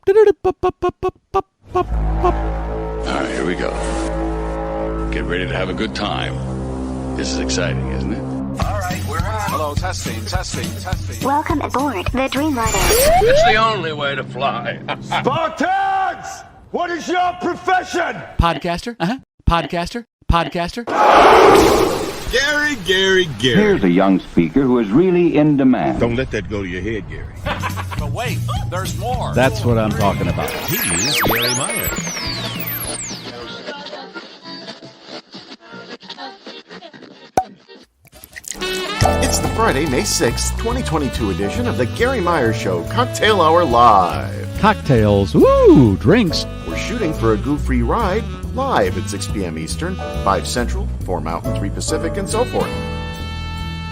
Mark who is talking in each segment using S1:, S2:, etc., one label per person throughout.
S1: All right, here we go. Get ready to have a good time. This is exciting, isn't it?
S2: All right, we're on. Hello, testing.
S3: Welcome aboard the Dreamliner.
S1: It's the only way to fly.
S4: Spartans! What is your profession?
S5: Podcaster? Podcaster?
S4: Gary.
S6: Here's a young speaker who is really in demand.
S4: Don't let that go to your head, Gary.
S2: But wait, there's more.
S5: That's what I'm talking about.
S4: He's Gary Meier.
S7: It's the Friday, May 6th, 2022 edition of the Garry Meier Show Cocktail Hour Live.
S5: Cocktails. Woo! Drinks.
S7: We're shooting for a goo-free ride live at 6 p.m. Eastern, 5 Central, 4 Mountain, 3 Pacific, and so forth.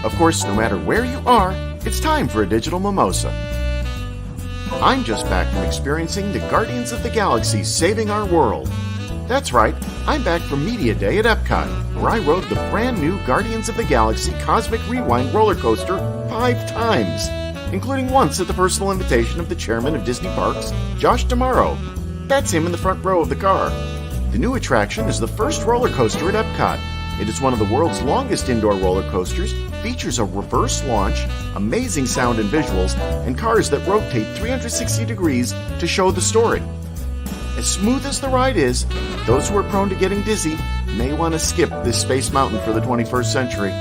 S7: Of course, no matter where you are, it's time for a digital mimosa. I'm just back from experiencing the Guardians of the Galaxy saving our world. That's right, I'm back from Media Day at Epcot, where I rode the brand new Guardians of the Galaxy Cosmic Rewind roller coaster 5 times, including once at the personal invitation of the chairman of Disney Parks, Josh D'Amaro. That's him in the front row of the car. The new attraction is the first roller coaster at Epcot. It is one of the world's longest indoor roller coasters, features a reverse launch, amazing sound and visuals, and cars that rotate 360 degrees to show the story. As smooth as the ride is, those who are prone to getting dizzy may want to skip this Space Mountain for the 21st century.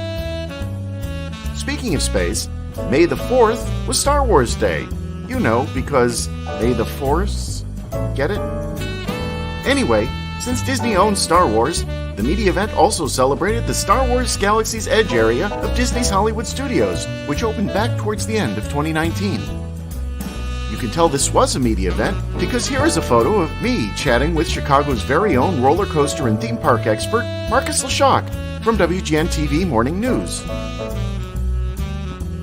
S7: Speaking of space, May the 4th was Star Wars Day. You know, because May the Force? Get it? Anyway, since Disney owns Star Wars, the media event also celebrated the Star Wars Galaxy's Edge area of Disney's Hollywood Studios, which opened back towards the end of 2019. You can tell this was a media event because here is a photo of me chatting with Chicago's very own roller coaster and theme park expert, Marcus Leshock, from WGN-TV Morning News.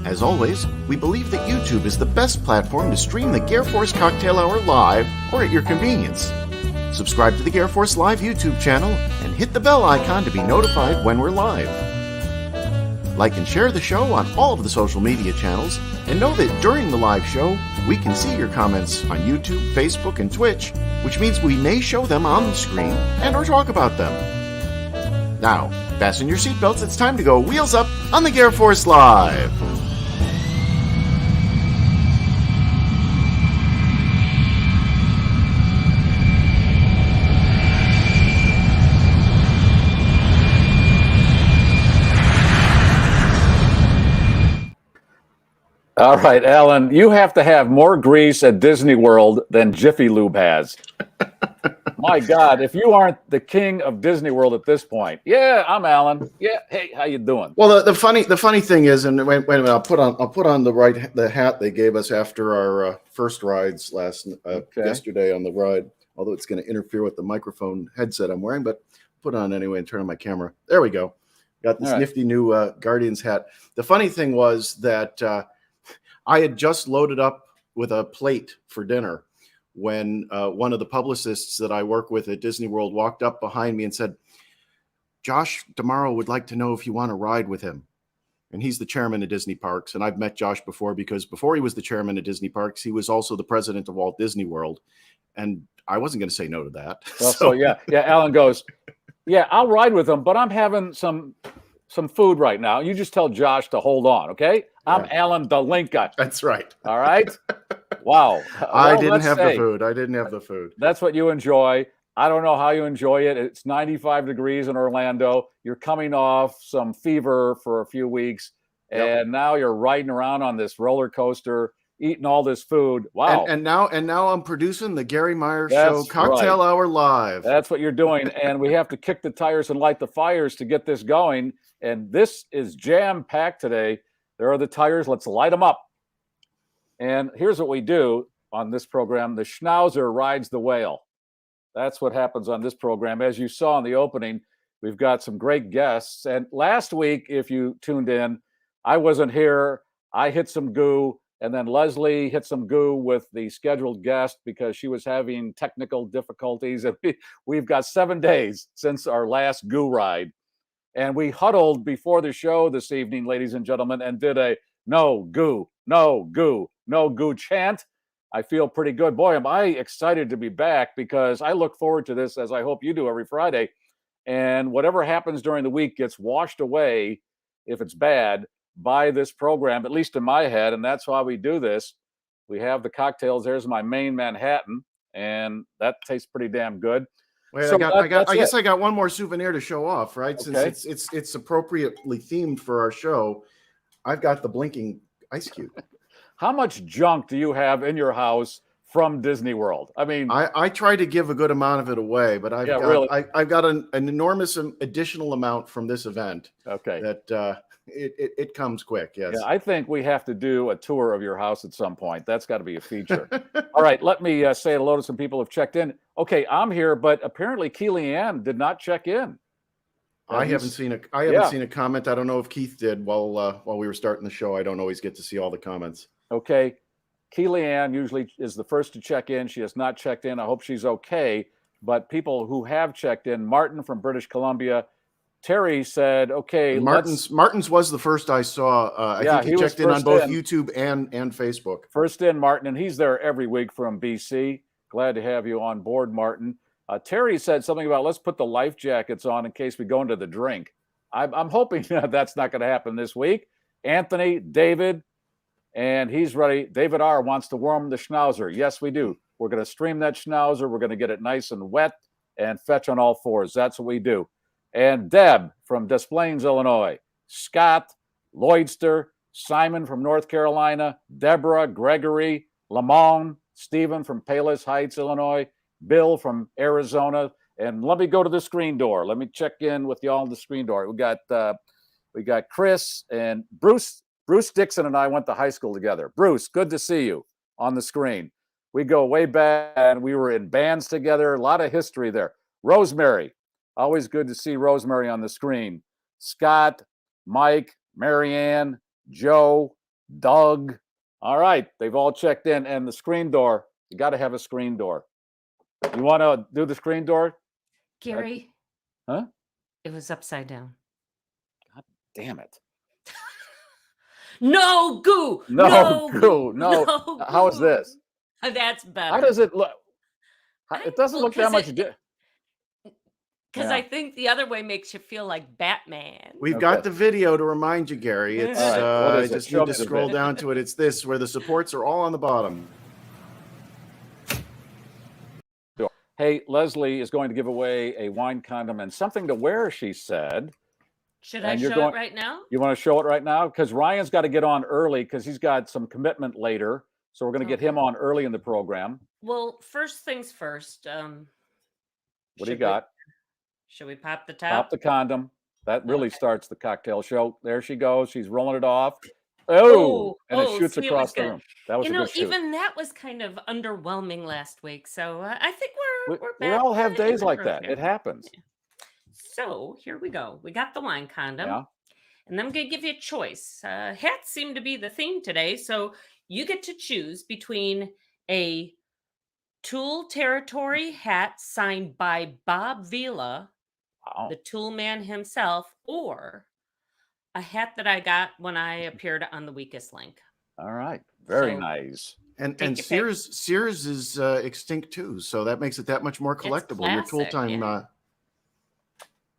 S7: As always, we believe that YouTube is the best platform to stream the GarrForce Cocktail Hour live or at your convenience. Subscribe to the GarrForce Live YouTube channel and hit the bell icon to be notified when we're live. Like and share the show on all of the social media channels, and know that during the live show, we can see your comments on YouTube, Facebook, and Twitch, which means we may show them on the screen and or talk about them. Now, fasten your seatbelts, it's time to go wheels up on the GarrForce Live.
S8: All right, Alan, you have to have more grease at Disney World than Jiffy Lube has. My God, if you aren't the king of Disney World at this point. Yeah, I'm Alan. Yeah, hey, how you doing?
S7: Well, the funny thing is, and wait a minute, I'll put on the hat they gave us after our first rides yesterday on the ride. Although it's going to interfere with the microphone headset I'm wearing, but put it on anyway and turn on my camera. There we go. Got this nifty new Guardians hat. The funny thing was that I had just loaded up with a plate for dinner when one of the publicists that I work with at Disney World walked up behind me and said, Josh D'Amaro would like to know if you want to ride with him. And he's the chairman of Disney Parks. And I've met Josh before because before he was the chairman of Disney Parks, he was also the president of Walt Disney World. And I wasn't going to say no to that.
S8: Well, so yeah, Alan goes, yeah, I'll ride with him, but I'm having some food right now. You just tell Josh to hold on, okay? I'm Alan the Lincoln.
S7: That's right.
S8: All right? Wow. Well,
S7: I didn't have the food.
S8: That's what you enjoy. I don't know how you enjoy it. It's 95 degrees in Orlando. You're coming off some fever for a few weeks, and now you're riding around on this roller coaster, eating all this food. Wow.
S7: And now I'm producing the Garry Meier Show Cocktail Hour Live.
S8: That's what you're doing. And we have to kick the tires and light the fires to get this going. And this is jam-packed today. There are the tires. Let's light them up. And here's what we do on this program. The Schnauzer rides the whale. That's what happens on this program. As you saw in the opening, we've got some great guests. And last week, if you tuned in, I wasn't here. I hit some goo. And then Leslie hit some goo with the scheduled guest because she was having technical difficulties. And we've got 7 days since our last goo ride. And we huddled before the show this evening, ladies and gentlemen, and did a no goo, no goo, no goo chant. I feel pretty good. Boy, am I excited to be back, because I look forward to this, as I hope you do, every Friday. And whatever happens during the week gets washed away, if it's bad, by this program, at least in my head. And that's why we do this. We have the cocktails. There's my main Manhattan, and that tastes pretty damn good.
S7: Wait,
S8: So
S7: I guess I got one more souvenir to show off, right?
S8: Okay.
S7: Since it's appropriately themed for our show, I've got the blinking ice cube.
S8: How much junk do you have in your house from Disney World? I mean,
S7: I try to give a good amount of it away, but I've got an enormous additional amount from this event.
S8: Okay.
S7: That it comes quick. Yes.
S8: Yeah, I think we have to do a tour of your house at some point. That's got to be a feature. All right, let me say hello to some people who've checked in. Okay, I'm here, but apparently Keely-Ann did not check in.
S7: I haven't seen a comment. I don't know if Keith did while we were starting the show. I don't always get to see all the comments.
S8: Okay. Keely-Ann usually is the first to check in. She has not checked in. I hope she's okay. But people who have checked in, Martin from British Columbia, Terry said, okay.
S7: Martin's was the first I saw. I think he checked in on both YouTube and Facebook.
S8: First in, Martin, and he's there every week from BC. Glad to have you on board, Martin. Terry said something about, let's put the life jackets on in case we go into the drink. I'm hoping that's not going to happen this week. Anthony, David, and he's ready. David R. wants to warm the schnauzer. Yes, we do. We're going to stream that schnauzer. We're going to get it nice and wet and fetch on all fours. That's what we do. And Deb from Des Plaines, Illinois. Scott, Lloydster, Simon from North Carolina, Deborah, Gregory, Lamont, Stephen from Palos Heights, Illinois, Bill from Arizona. And let me go to the screen door. Let me check in with y'all on the screen door. We got Chris and Bruce. Bruce Dixon and I went to high school together. Bruce, good to see you on the screen. We go way back, and we were in bands together. A lot of history there. Rosemary, always good to see Rosemary on the screen. Scott, Mike, Marianne, Joe, Doug. All right, they've all checked in. And the screen door, you got to have a screen door. You want to do the screen door?
S9: Garry?
S8: Huh?
S9: It was upside down.
S8: God damn it.
S9: No goo.
S8: No goo. No. How is this?
S9: That's better.
S8: How does it look? It doesn't look that much different.
S9: Because I think the other way makes you feel like Batman.
S7: We've got the video to remind you, Garry. It's I just need to scroll down to it. It's this, where the supports are all on the bottom.
S8: Hey, Leslie is going to give away a wine condom and something to wear, she said.
S9: Should I show it right now?
S8: You want to show it right now? Because Ryan's got to get on early because he's got some commitment later. So we're going to get him on early in the program.
S9: Well, first things first.
S8: What do you got?
S9: Should we pop the top?
S8: Pop the condom. That really starts the cocktail show. There she goes. She's rolling it off. Oh, and it shoots across the room. That was a good shoot.
S9: Even that was kind of underwhelming last week. So I think we're back.
S8: We all have days like that. It happens.
S9: Yeah. So here we go. We got the wine condom.
S8: Yeah.
S9: And I'm going to give you a choice. Hats seem to be the theme today. So you get to choose between a Tool Territory hat signed by Bob Vila, the Tool man himself, or a hat that I got when I appeared on The Weakest Link.
S8: All right. Very nice.
S7: And Sears is extinct too. So that makes it that much more collectible. Your Tool Time.
S9: Yeah.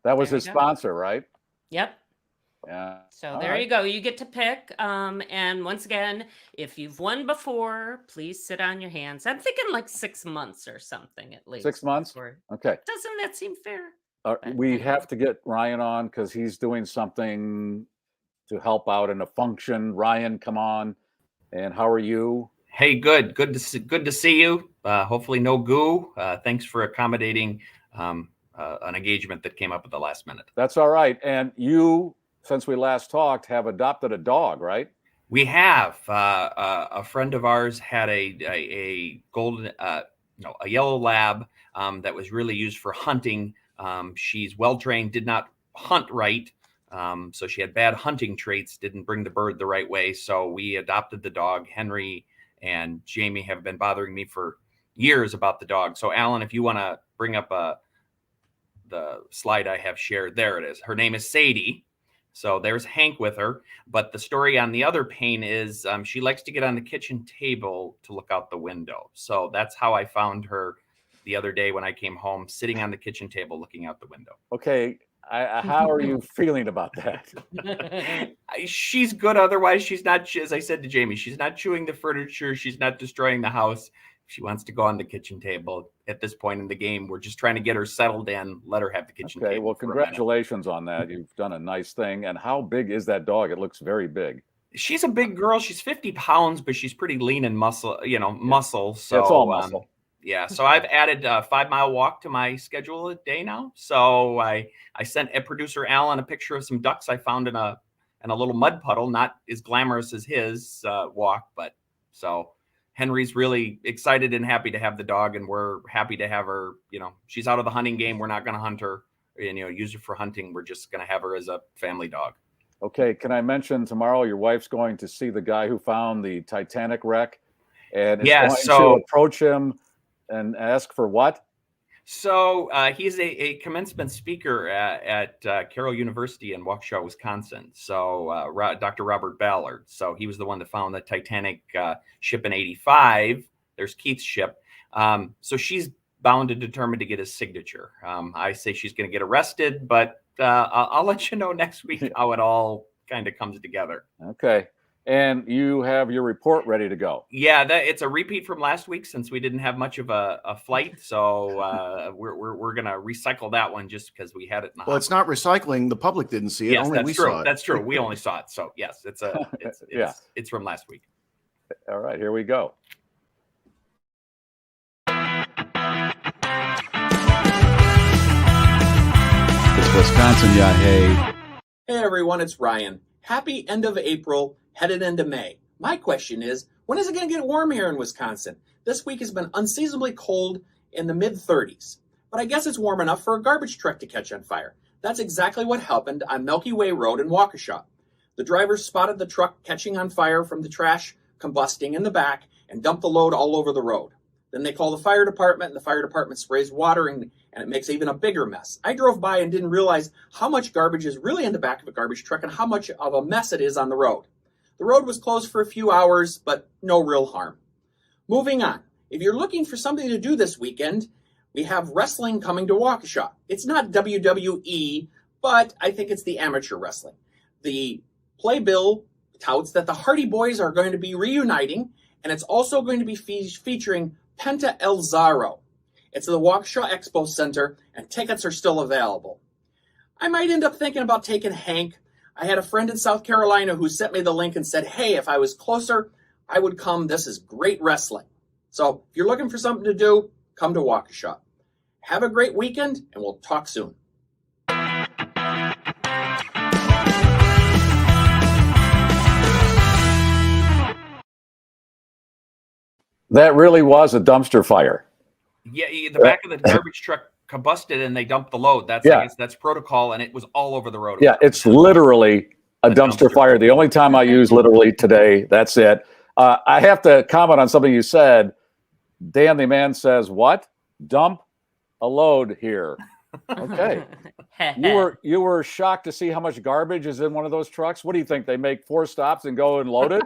S8: That was his sponsor, right?
S9: Yep.
S8: Yeah.
S9: So there you go. You get to pick. And once again, if you've won before, please sit on your hands. I'm thinking like 6 months or something at least.
S8: 6 months? Okay.
S9: Doesn't that seem fair?
S8: We have to get Ryan on because he's doing something to help out in a function. Ryan, come on. And how are you?
S10: Hey, good. Good to see you. Hopefully no goo. Thanks for accommodating an engagement that came up at the last minute.
S8: That's all right. And you, since we last talked, have adopted a dog, right?
S10: We have. A friend of ours had a golden, a yellow lab that was really used for hunting. She's well trained, did not hunt right. So she had bad hunting traits, didn't bring the bird the right way. So we adopted the dog. Henry and Jamie have been bothering me for years about the dog. So Alan, if you want to bring up the slide I have shared, there it is. Her name is Sadie. So there's Hank with her. But the story on the other pane is she likes to get on the kitchen table to look out the window. So that's how I found her the other day when I came home, sitting on the kitchen table looking out the window.
S8: Okay. How are you feeling about that?
S10: She's good. Otherwise, she's not, as I said to Jamie, she's not chewing the furniture. She's not destroying the house. She wants to go on the kitchen table. At this point in the game, we're just trying to get her settled in, let her have the kitchen table.
S8: Okay, well, congratulations on that. You've done a nice thing. And how big is that dog? It looks very big.
S10: She's a big girl. She's 50 pounds, but she's pretty lean and muscle, muscle. So
S8: it's all muscle.
S10: Yeah, so I've added a 5-mile walk to my schedule a day now. So I sent producer Alan a picture of some ducks I found in a little mud puddle, not as glamorous as his walk, but so Henry's really excited and happy to have the dog, and we're happy to have her. She's out of the hunting game. We're not going to hunt her, use her for hunting. We're just going to have her as a family dog.
S8: Okay, can I mention tomorrow your wife's going to see the guy who found the Titanic wreck, and is going to approach him and ask for what?
S10: So he's a commencement speaker at Carroll University in Waukesha, Wisconsin. So Dr. Robert Ballard. So he was the one that found the Titanic ship in '85. There's Keith's ship. So she's bound and determined to get his signature. I say she's going to get arrested, but I'll let you know next week how it all kind of comes together.
S8: Okay. And you have your report ready to go.
S10: Yeah, it's a repeat from last week since we didn't have much of a flight. So we're going to recycle that one just because we had it in the
S7: Well, it's not recycling. The public didn't see it.
S10: Yes,
S7: only we saw it.
S10: That's true. We only saw it. So yes, it's from last week.
S8: All right, here we go.
S5: It's Wisconsin, yeah, hey.
S11: Hey everyone, it's Ryan. Happy end of April, headed into May. My question is, when is it going to get warm here in Wisconsin? This week has been unseasonably cold in the mid-30s, but I guess it's warm enough for a garbage truck to catch on fire. That's exactly what happened on Milky Way Road in Waukesha. The driver spotted the truck catching on fire from the trash combusting in the back and dumped the load all over the road. Then they call the fire department, and the fire department sprays water, and it makes even a bigger mess. I drove by and didn't realize how much garbage is really in the back of a garbage truck and how much of a mess it is on the road. The road was closed for a few hours, but no real harm. Moving on. If you're looking for something to do this weekend, we have wrestling coming to Waukesha. It's not WWE, but I think it's the amateur wrestling. The playbill touts that the Hardy Boys are going to be reuniting, and it's also going to be featuring Penta El Zaro. It's at the Waukesha Expo Center, and tickets are still available. I might end up thinking about taking Hank. I had a friend in South Carolina who sent me the link and said, hey, if I was closer, I would come. This is great wrestling. So if you're looking for something to do, come to Waukesha. Have a great weekend, and we'll talk soon.
S8: That really was a dumpster fire.
S10: Yeah, the back of the garbage truck combusted and they dumped the load. I guess that's protocol, and it was all over the road.
S8: Yeah, it's literally a dumpster fire. The only time I use literally today, that's it. I have to comment on something you said. Dan the man says, what? Dump a load here. Okay. You were shocked to see how much garbage is in one of those trucks. What do you think? They make 4 stops and go and load it?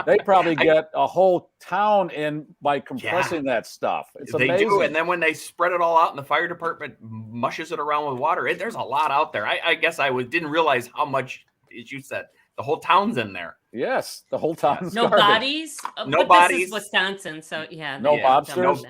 S8: They probably get a whole town in by compressing that stuff. It's amazing.
S10: They do, and then when they spread it all out and the fire department mushes it around with water, there's a lot out there. I guess didn't realize how much, as you said, the whole town's in there.
S8: Yes, the whole town's
S9: no
S8: garbage.
S9: bodies.
S10: No
S9: but
S10: bodies.
S9: This is Wisconsin, so yeah.
S8: No mobsters.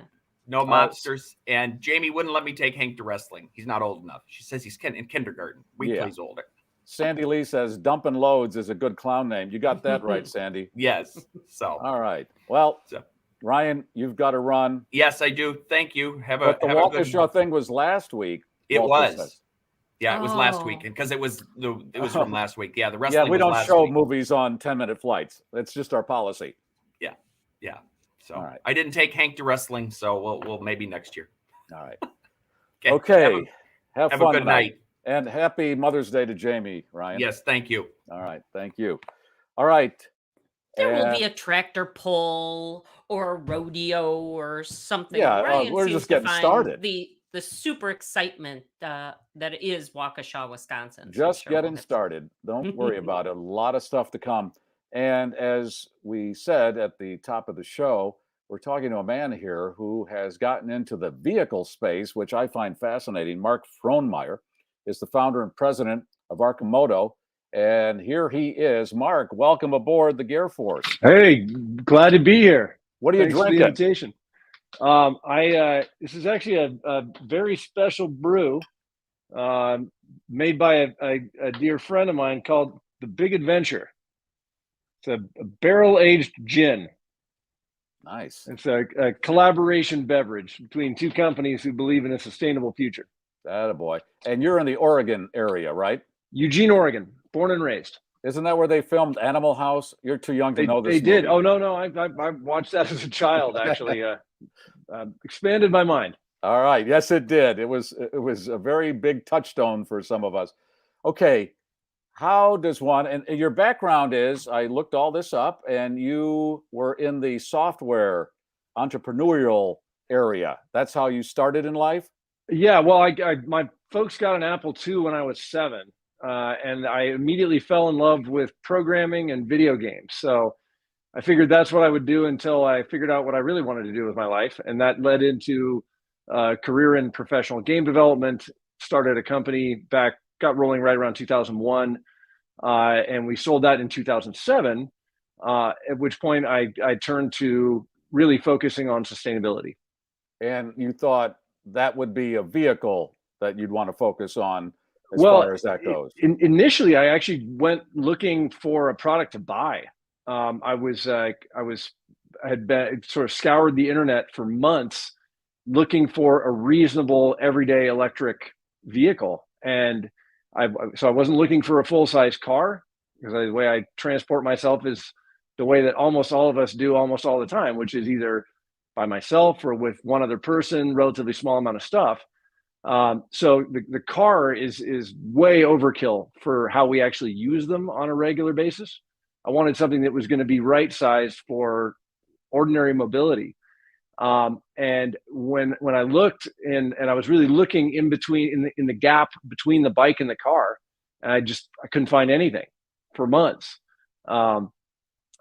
S10: No mobsters. And Jamie wouldn't let me take Hank to wrestling. He's not old enough. She says he's in kindergarten. Wait till he's older.
S8: Sandy Lee says dumping loads is a good clown name. You got that right, Sandy.
S10: Yes. So.
S8: All right. Well, Ryan, you've got to run.
S10: Yes, I do. Thank you.
S8: The Waukesha thing was last week.
S10: It was. Yeah, it was last week, because it was from last week. Yeah, the wrestling.
S8: Yeah, we don't show movies on 10-minute flights. It's just our policy.
S10: Yeah. So
S8: all right.
S10: I didn't take Hank to wrestling, so we'll maybe next year.
S8: All right.
S10: Okay.
S8: Have fun
S10: a good night.
S8: And happy Mother's Day to Jamie, Ryan.
S10: Yes, thank you.
S8: All right, thank you. All right.
S9: There will be a tractor pull or a rodeo or something.
S8: Yeah,
S9: Ryan
S8: we're
S9: seems
S8: just
S9: to
S8: getting
S9: find
S8: started.
S9: The the super excitement that is Waukesha, Wisconsin.
S8: Just getting started. Don't worry about it. A lot of stuff to come. And as we said at the top of the show, we're talking to a man here who has gotten into the vehicle space, which I find fascinating. Mark Frohnmayer is the founder and president of Arcimoto. And here he is. Mark, welcome aboard the GarrForce.
S12: Hey, glad to be here.
S8: What are you
S12: Thanks for the
S8: drinking?
S12: invitation. This is actually a very special brew made by a dear friend of mine called The Big Adventure. It's a barrel-aged gin.
S8: Nice.
S12: It's a collaboration beverage between two companies who believe in a sustainable future.
S8: Attaboy. And you're in the Oregon area, right?
S12: Eugene, Oregon, born and raised.
S8: Isn't that where they filmed Animal House? You're too young to know this.
S12: They did.
S8: movie.
S12: Oh, no. I watched that as a child, actually. Expanded my mind.
S8: All right. Yes, it did. It was a very big touchstone for some of us. Okay. How does one, and your background is, I looked all this up, and you were in the software entrepreneurial area. That's how you started in life?
S12: Yeah, well, my folks got an Apple II when I was 7, and I immediately fell in love with programming and video games. So I figured that's what I would do until I figured out what I really wanted to do with my life. And that led into a career in professional game development, started a company got rolling right around 2001. And we sold that in 2007, at which point I turned to really focusing on sustainability.
S8: And you thought that would be a vehicle that you'd want to focus on as far as that goes?
S12: Initially, I actually went looking for a product to buy. I had been sort of scoured the internet for months looking for a reasonable everyday electric vehicle. And so I wasn't looking for a full-size car, because the way I transport myself is the way that almost all of us do almost all the time, which is either by myself or with one other person, relatively small amount of stuff. So the car is way overkill for how we actually use them on a regular basis. I wanted something that was going to be right-sized for ordinary mobility. And when I looked and I was really looking in between, in the gap between the bike and the car, and I couldn't find anything for months. And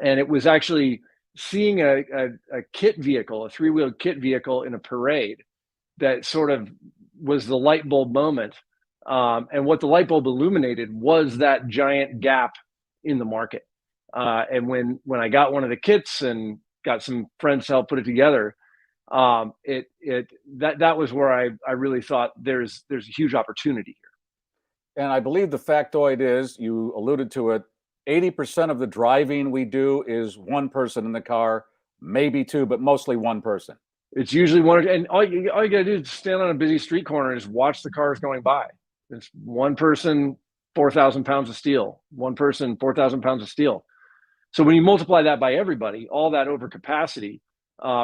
S12: it was actually seeing a kit vehicle, a 3-wheeled kit vehicle in a parade, that sort of was the light bulb moment. And what the light bulb illuminated was that giant gap in the market. And when I got one of the kits and got some friends to help put it together, that was where I really thought there's a huge opportunity here.
S8: And I believe the factoid is, you alluded to it, 80% of the driving we do is one person in the car, maybe two, but mostly one person.
S12: It's usually one, and all you gotta do is stand on a busy street corner and just watch the cars going by. It's one person, 4,000 pounds of steel. One person, 4,000 pounds of steel. So when you multiply that by everybody, all that overcapacity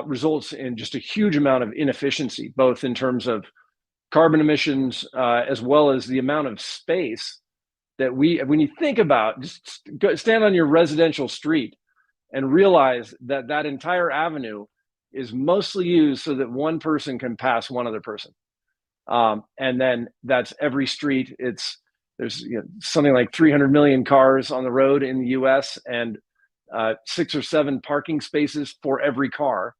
S12: results in just a huge amount of inefficiency, both in terms of carbon emissions as well as the amount of space that when you think about, just stand on your residential street and realize that entire avenue is mostly used so that one person can pass one other person. And then that's every street. There's something like 300 million cars on the road in the US, and 6 or 7 parking spaces for every car.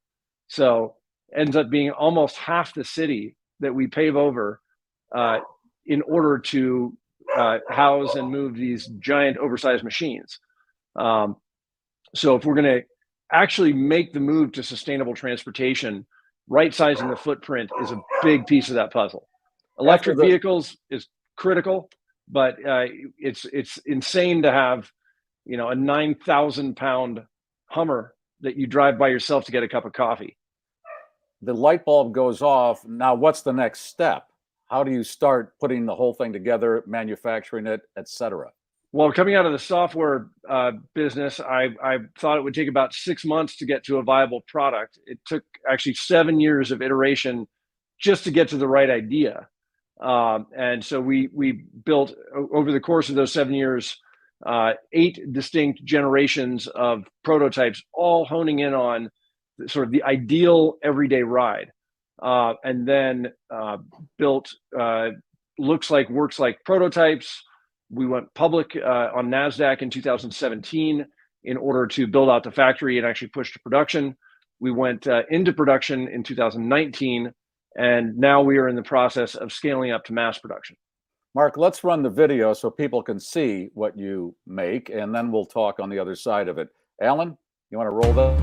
S12: So ends up being almost half the city that we pave over in order to house and move these giant oversized machines. So if we're going to actually make the move to sustainable transportation, right sizing the footprint is a big piece of that puzzle. Electric vehicles is critical, but it's insane to have a 9,000 pound Hummer that you drive by yourself to get a cup of coffee.
S8: The light bulb goes off. Now, what's the next step? How do you start putting the whole thing together, manufacturing it, etc.?
S12: Well, coming out of the software business, I thought it would take about 6 months to get to a viable product. It took actually 7 years of iteration just to get to the right idea. And so we built, over the course of those 7 years, 8 distinct generations of prototypes, all honing in on sort of the ideal everyday ride. and then built works like prototypes. We went public on NASDAQ in 2017 in order to build out the factory and actually push to production. We went into production in 2019, and now we are in the process of scaling up to mass production.
S8: Mark, let's run the video so people can see what you make, and then we'll talk on the other side of it. Alan, you want to roll that?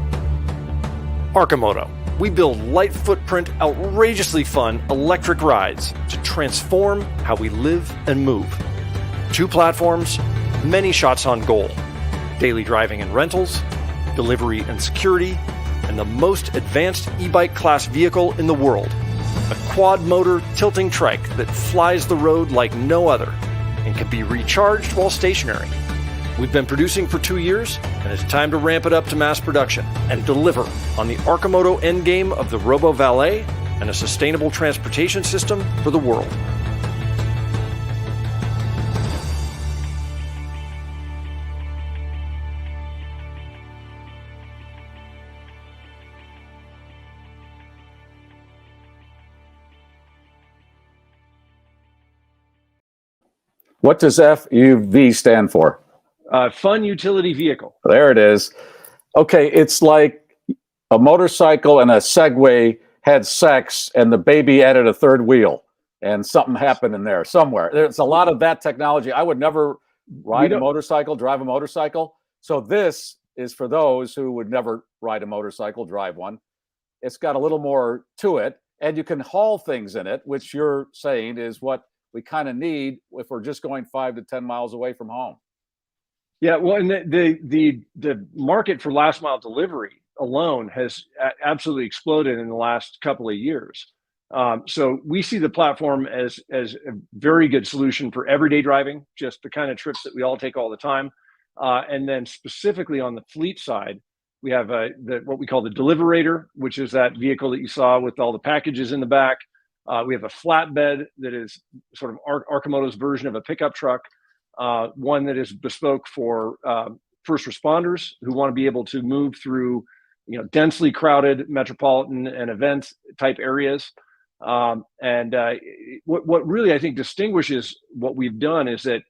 S13: Arcimoto. We build light footprint, outrageously fun electric rides to transform how we live and move. 2 platforms, many shots on goal. Daily driving and rentals, delivery and security, and the most advanced e-bike class vehicle in the world. A quad motor tilting trike that flies the road like no other and can be recharged while stationary. We've been producing for 2 years, and it's time to ramp it up to mass production and deliver on the Arcimoto endgame of the Robo Valet and a sustainable transportation system for the world.
S8: What does FUV stand for?
S12: Fun utility vehicle.
S8: There it is. Okay, it's like a motorcycle and a Segway had sex and the baby added a third wheel and something happened in there somewhere. There's a lot of that technology. I would never ride a motorcycle, drive a motorcycle. So this is for those who would never ride a motorcycle, drive one. It's got a little more to it, and you can haul things in it, which you're saying is what we kind of need if we're just going 5 to 10 miles away from home.
S12: Yeah, well, and the market for last mile delivery alone has absolutely exploded in the last couple of years. So we see the platform as a very good solution for everyday driving, just the kind of trips that we all take all the time. And then specifically on the fleet side, we have what we call the Deliverator, which is that vehicle that you saw with all the packages in the back. We have a flatbed that is sort of Arcimoto's version of a pickup truck, one that is bespoke for first responders who want to be able to move through, densely crowded metropolitan and event type areas. What really I think distinguishes what we've done is that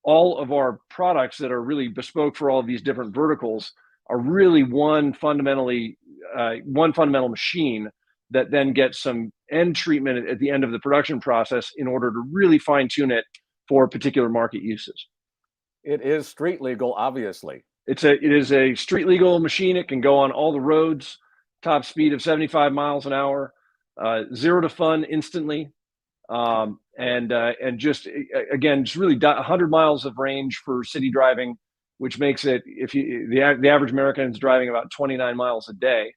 S12: all of our products that are really bespoke for all of these different verticals are really one fundamental machine that then gets some end treatment at the end of the production process in order to really fine tune it for particular market uses.
S8: It is street legal, obviously.
S12: It is a street legal machine. It can go on all the roads, top speed of 75 miles an hour, 0 to fun instantly. And just really 100 miles of range for city driving, which makes it, the average American is driving about 29 miles a day.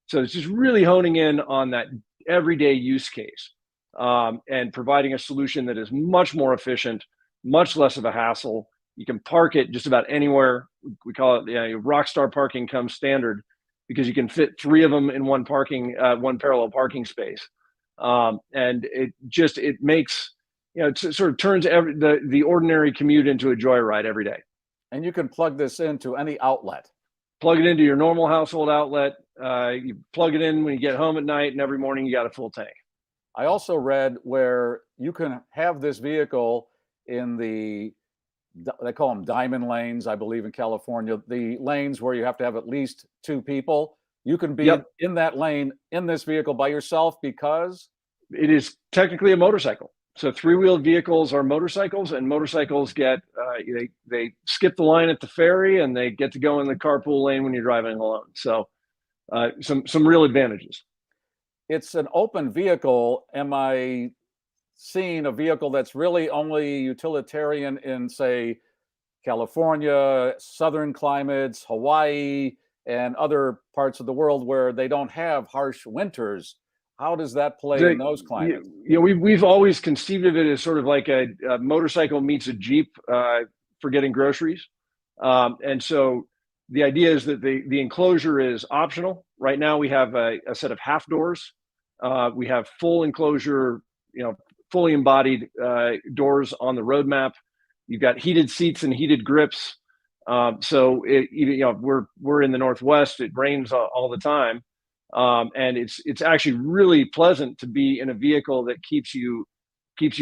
S12: So it's just really honing in on that everyday use case and providing a solution that is much more efficient, much less of a hassle. You can park it just about anywhere. We call it rockstar parking comes standard because you can fit 3 of them in one parallel parking space. And it makes, it sort of turns the ordinary commute into a joyride every day.
S8: And you can plug this into any outlet.
S12: Plug it into your normal household outlet. You plug it in when you get home at night, and every morning you got a full tank.
S8: I also read where you can have this vehicle in they call them diamond lanes, I believe, in California, the lanes where you have to have at least 2 people. You can be in that lane in this vehicle by yourself because
S12: it is technically a motorcycle. So 3-wheeled vehicles are motorcycles, and motorcycles get they skip the line at the ferry and they get to go in the carpool lane when you're driving alone. So some real advantages.
S8: It's an open vehicle. Am I seeing a vehicle that's really only utilitarian in, say, California, southern climates, Hawaii, and other parts of the world where they don't have harsh winters? How does that play in those climates?
S12: We've always conceived of it as sort of like a motorcycle meets a Jeep for getting groceries. And so the idea is that the enclosure is optional. Right now we have a set of half doors. We have full enclosure, fully embodied doors on the roadmap. You've got heated seats and heated grips. So we're in the Northwest. It rains all the time. And it's actually really pleasant to be in a vehicle that keeps you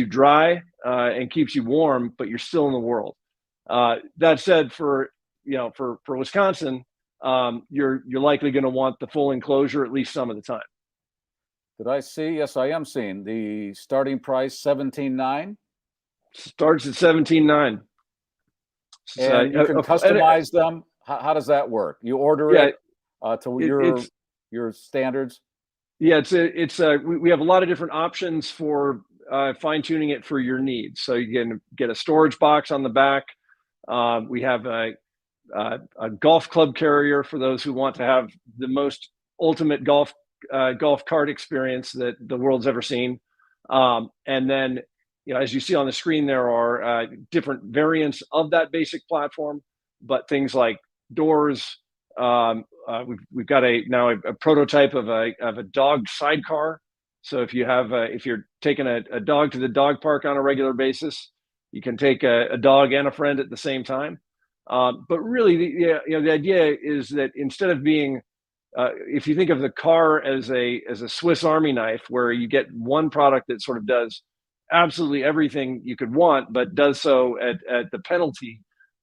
S12: dry and keeps you warm, but you're still in the world. That said, for Wisconsin, you're likely going to want the full enclosure at least some of the time.
S8: Did I see? Yes, I am seeing the starting price $17,900.
S12: Starts at $17,900.
S8: And you can customize them. How does that work? You order it to your standards.
S12: Yeah, we have a lot of different options for fine tuning it for your needs. So you can get a storage box on the back. We have a golf club carrier for those who want to have the most ultimate golf cart experience that the world's ever seen. And then, as you see on the screen, there are different variants of that basic platform, but things like doors. We've got now a prototype of a dog sidecar. So if you're taking a dog to the dog park on a regular basis, you can take a dog and a friend at the same time. But really, the idea is that instead of being, if you think of the car as a Swiss Army knife, where you get one product that sort of does absolutely everything you could want, but does so at the penalty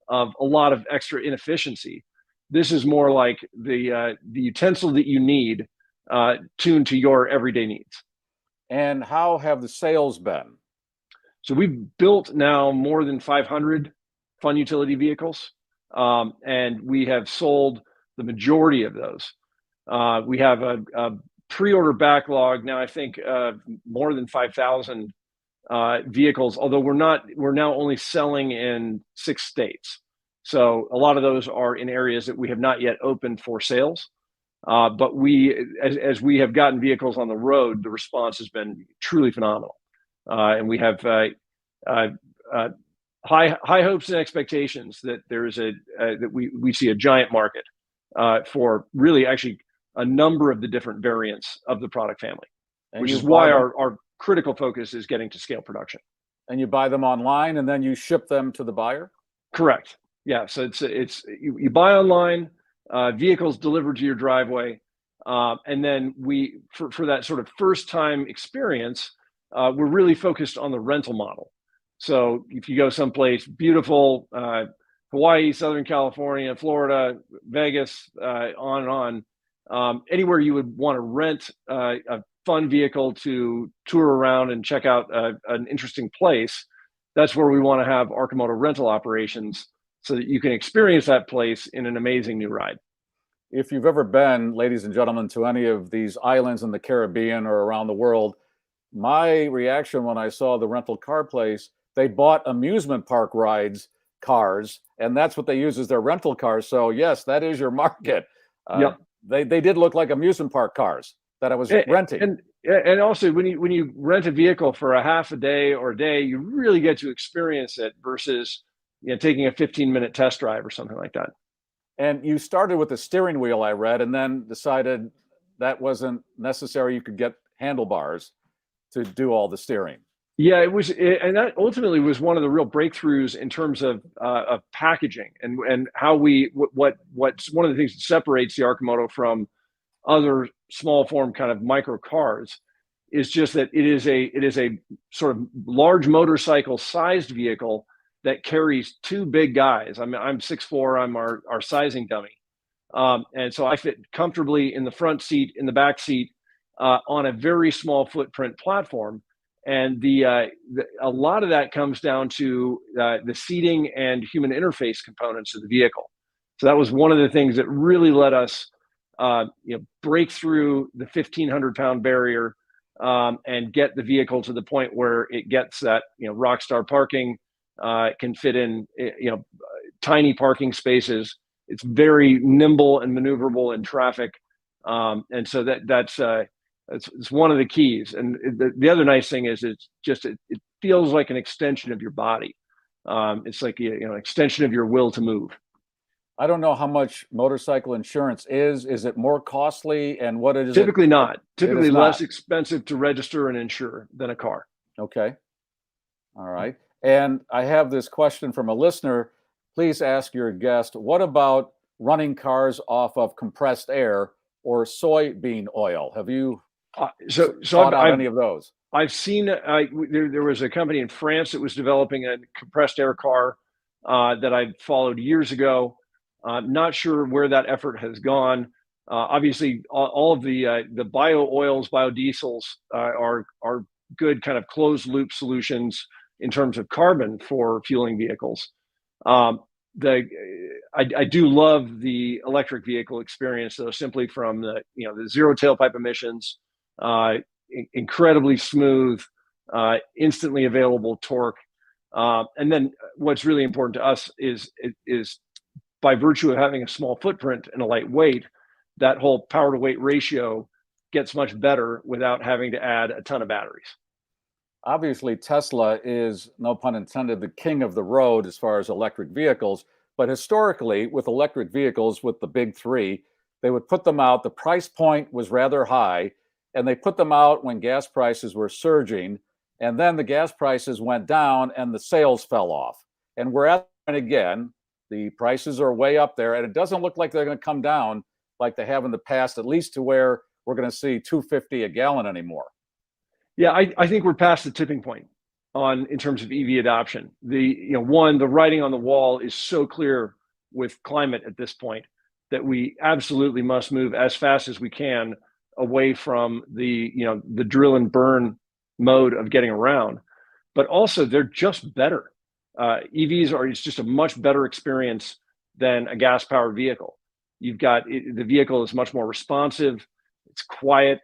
S12: of a lot of extra inefficiency. This is more like the utensil that you need tuned to your everyday needs.
S8: And how have the sales been?
S12: So we've built now more than 500 fun utility vehicles, and we have sold the majority of those. We have a pre-order backlog now, I think, more than 5,000 vehicles, although we're now only selling in 6 states. So a lot of those are in areas that we have not yet opened for sales. But as we have gotten vehicles on the road, the response has been truly phenomenal. And we have high hopes and expectations that there's that we see a giant market for really actually a number of the different variants of the product family, which is why our critical focus is getting to scale production.
S8: And you buy them online and then you ship them to the buyer?
S12: Correct. Yeah. So you buy online, vehicles delivered to your driveway. And then for that sort of first time experience, we're really focused on the rental model. So if you go someplace beautiful, Hawaii, Southern California, Florida, Vegas, on and on, anywhere you would want to rent a fun vehicle to tour around and check out an interesting place, that's where we want to have Arcimoto rental operations so that you can experience that place in an amazing new ride.
S8: If you've ever been, ladies and gentlemen, to any of these islands in the Caribbean or around the world, my reaction when I saw the rental car place, they bought amusement park cars, and that's what they use as their rental cars. So yes, that is your market.
S12: Yep.
S8: They did look like amusement park cars that I was renting.
S12: And also when you rent a vehicle for a half a day or a day, you really get to experience it versus taking a 15-minute test drive or something like that.
S8: And you started with the steering wheel, I read, and then decided that wasn't necessary. You could get handlebars to do all the steering.
S12: Yeah, and that ultimately was one of the real breakthroughs in terms of packaging and how what's one of the things that separates the Arcimoto from other small form kind of micro cars is just that it is a sort of large motorcycle sized vehicle that carries 2 big guys. I'm 6'4", I'm our sizing dummy. And so I fit comfortably in the front seat, in the back seat, on a very small footprint platform. And a lot of that comes down to the seating and human interface components of the vehicle. So that was one of the things that really let us break through the 1,500 pound barrier and get the vehicle to the point where it gets that rock star parking. It can fit in tiny parking spaces. It's very nimble and maneuverable in traffic, and so that's it's one of the keys. And the other nice thing is it feels like an extension of your body. It's like an extension of your will to move.
S8: I don't know how much motorcycle insurance is. Is it more costly, and what is
S12: typically not? Typically less expensive to register and insure than a car.
S8: Okay. All right. And I have this question from a listener. Please ask your guest, what about running cars off of compressed air or soybean oil? Have you
S12: so
S8: thought out any of those?
S12: I've seen there was a company in France that was developing a compressed air car that I followed years ago. Not sure where that effort has gone. Obviously, all of the bio oils, biodiesels are good kind of closed loop solutions in terms of carbon for fueling vehicles. I do love the electric vehicle experience, though, simply from the zero tailpipe emissions, incredibly smooth, instantly available torque, and then what's really important to us is by virtue of having a small footprint and a light weight, that whole power to weight ratio gets much better without having to add a ton of batteries.
S8: Obviously, Tesla is, no pun intended, the king of the road as far as electric vehicles. But historically, with electric vehicles, with the big three, they would put them out. The price point was rather high, and they put them out when gas prices were surging. And then the gas prices went down and the sales fell off. And we're at it again. The prices are way up there, and it doesn't look like they're going to come down like they have in the past, at least to where we're going to see $2.50 a gallon anymore.
S12: Yeah, I think we're past the tipping point in terms of EV adoption. The writing on the wall is so clear with climate at this point that we absolutely must move as fast as we can away from the drill and burn mode of getting around. But also, they're just better. EVs it's just a much better experience than a gas powered vehicle. You've got the vehicle is much more responsive. It's quiet.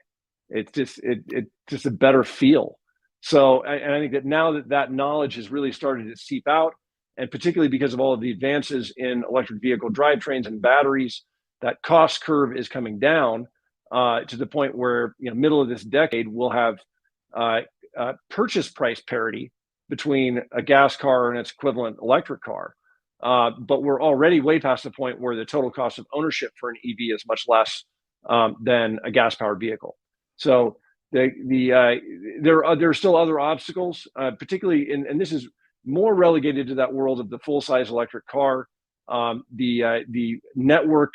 S12: It's just a better feel. So, and I think that now that knowledge has really started to seep out, and particularly because of all of the advances in electric vehicle drivetrains and batteries, that cost curve is coming down to the point where middle of this decade we'll have purchase price parity between a gas car and its equivalent electric car. But we're already way past the point where the total cost of ownership for an EV is much less than a gas-powered vehicle. So there are still other obstacles, particularly, and this is more relegated to that world of the full-size electric car. The network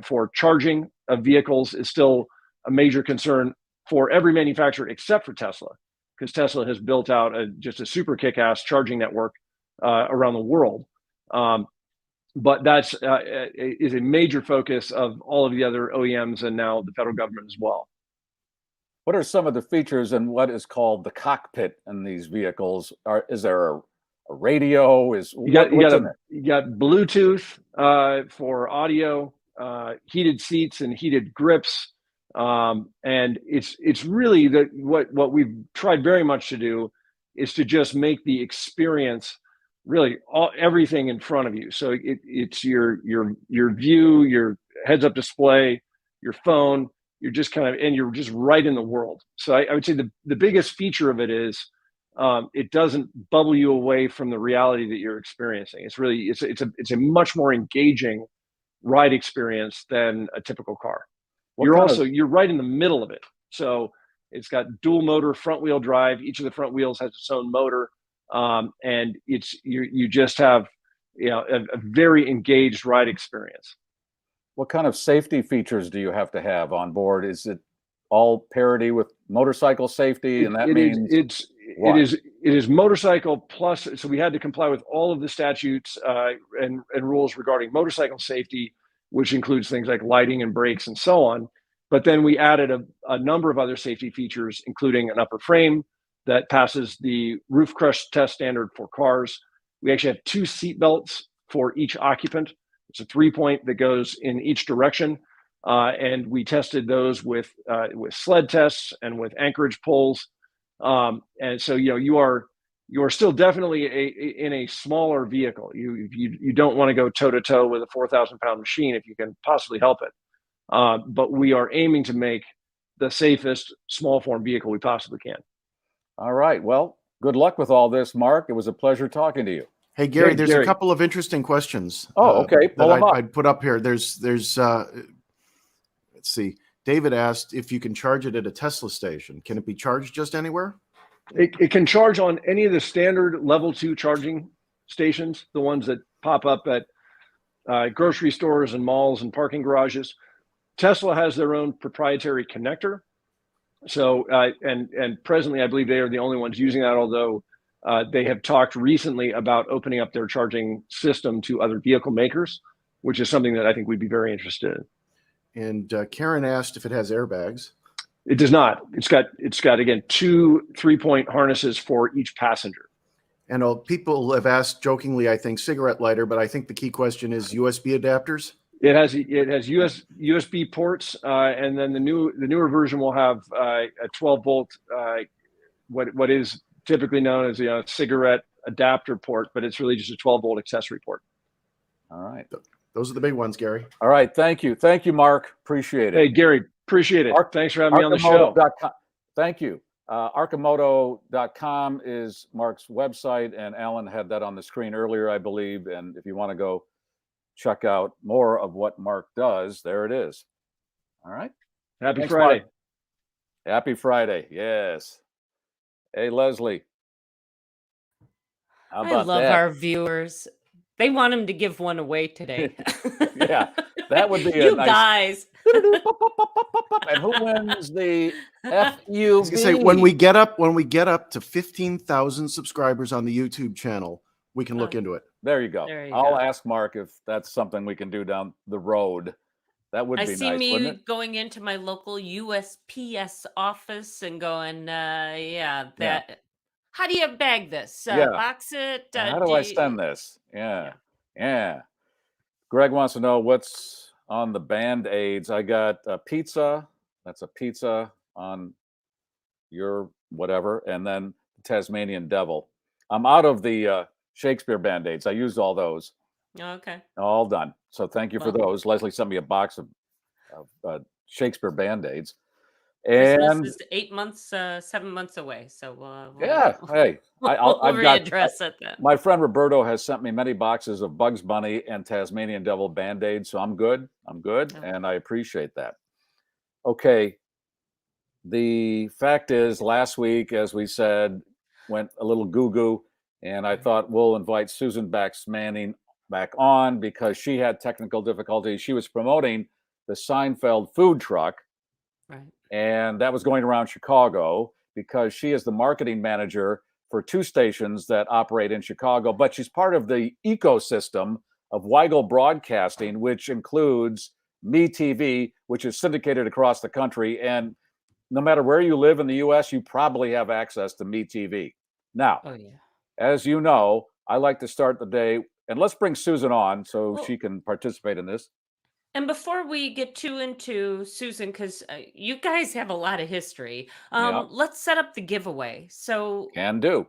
S12: for charging of vehicles is still a major concern for every manufacturer except for Tesla, because Tesla has built out just a super kick-ass charging network around the world. But that's is a major focus of all of the other OEMs and now the federal government as well.
S8: What are some of the features in what is called the cockpit in these vehicles? Is there a radio? You got
S12: Bluetooth for audio, heated seats and heated grips. And it's really what we've tried very much to do is to just make the experience really everything in front of you. So it's your view, your heads up display, your phone, you're just you're just right in the world. So I would say the biggest feature of it is it doesn't bubble you away from the reality that you're experiencing. It's a much more engaging ride experience than a typical car. You're right in the middle of it. So it's got dual motor front wheel drive. Each of the front wheels has its own motor. And you just have a very engaged ride experience.
S8: What kind of safety features do you have to have on board? Is it all parity with motorcycle safety? And that means
S12: it is motorcycle plus. So we had to comply with all of the statutes and rules regarding motorcycle safety, which includes things like lighting and brakes and so on. But then we added a number of other safety features, including an upper frame that passes the roof crush test standard for cars. We actually have 2 seat belts for each occupant. It's a 3-point that goes in each direction. And we tested those with sled tests and with anchorage poles. And so, you are still definitely in a smaller vehicle. You don't want to go toe to toe with a 4,000-pound machine if you can possibly help it. But we are aiming to make the safest small form vehicle we possibly can.
S8: All right. Well, good luck with all this, Mark. It was a pleasure talking to you.
S7: Hey, Garry, there's a couple of interesting questions.
S8: Oh, okay.
S7: That I'd put up here. There's let's see. David asked if you can charge it at a Tesla station. Can it be charged just anywhere?
S12: It can charge on any of the standard level 2 charging stations, the ones that pop up at grocery stores and malls and parking garages. Tesla has their own proprietary connector. So, and presently, I believe they are the only ones using that, although they have talked recently about opening up their charging system to other vehicle makers, which is something that I think we'd be very interested in.
S7: And Karen asked if it has airbags.
S12: It does not. It's got again 2 3-point harnesses for each passenger.
S7: And people have asked jokingly, I think, cigarette lighter, but I think the key question is USB adapters.
S12: It has USB ports, and then the newer version will have a 12-volt, what is typically known as a cigarette adapter port, but it's really just a 12-volt accessory port.
S8: All right.
S7: Those are the big ones, Gary.
S8: All right. Thank you, Mark. Appreciate it.
S12: Hey, Gary, appreciate it. Thanks for having me on the show.
S8: Thank you. Arcimoto.com is Mark's website, and Alan had that on the screen earlier, I believe. And if you want to go check out more of what Mark does, there it is. All right.
S12: Happy Friday.
S8: Mark. Happy Friday. Yes. Hey, Leslie. How about
S9: I love
S8: that?
S9: our viewers. They want him to give one away today.
S8: Yeah, that would be
S9: you guys.
S8: And who wins the FUV?
S7: Say when we get up to 15,000 subscribers on the YouTube channel, we can look into it.
S8: There you go. I'll ask Mark if that's something we can do down the road. That would be nice.
S9: I see me
S8: wouldn't it?
S9: going into my local USPS office and going, How do you bag this? Box it?
S8: How do I send this? Yeah. Greg wants to know what's on the Band-Aids. I got a pizza. That's a pizza on your whatever. And then the Tasmanian Devil. I'm out of the Shakespeare Band-Aids. I used all those.
S9: Okay.
S8: All done. So thank you for those. Leslie sent me a box of Shakespeare Band-Aids. And
S9: Christmas is 7 months away. So
S8: hey,
S9: I'll readdress it then.
S8: My friend Roberto has sent me many boxes of Bugs Bunny and Tasmanian Devil Band-Aids, so I'm good, and I appreciate that. Okay, the fact is, last week, as we said, went a little goo-goo, and I thought we'll invite Susan Bax Manning back on because she had technical difficulties. She was promoting the Seinfeld food truck.
S9: Right.
S8: And that was going around Chicago because she is the marketing manager for 2 stations that operate in Chicago, but she's part of the ecosystem of Weigel Broadcasting, which includes MeTV, which is syndicated across the country. And no matter where you live in the U.S., you probably have access to MeTV. Now, as you know, I like to start the day, and let's bring Susan on so she can participate in this.
S9: And before we get too into Susan, because you guys have a lot of history, let's set up the giveaway. So
S8: can do.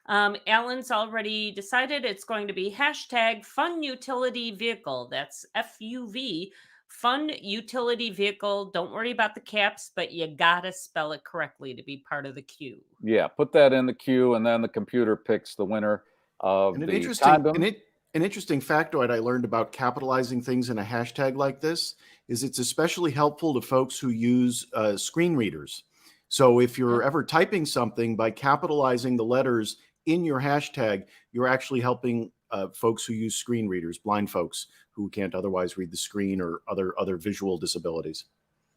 S9: Alan's already decided it's going to be hashtag Fun Utility Vehicle. That's FUV, Fun Utility Vehicle. Don't worry about the caps, but you gotta spell it correctly to be part of the queue.
S8: Yeah, put that in the queue, and then the computer picks the winner of the condom.
S7: An interesting factoid I learned about capitalizing things in a hashtag like this is it's especially helpful to folks who use screen readers. So if you're ever typing something, by capitalizing the letters in your hashtag, you're actually helping folks who use screen readers, blind folks who can't otherwise read the screen, or other visual disabilities.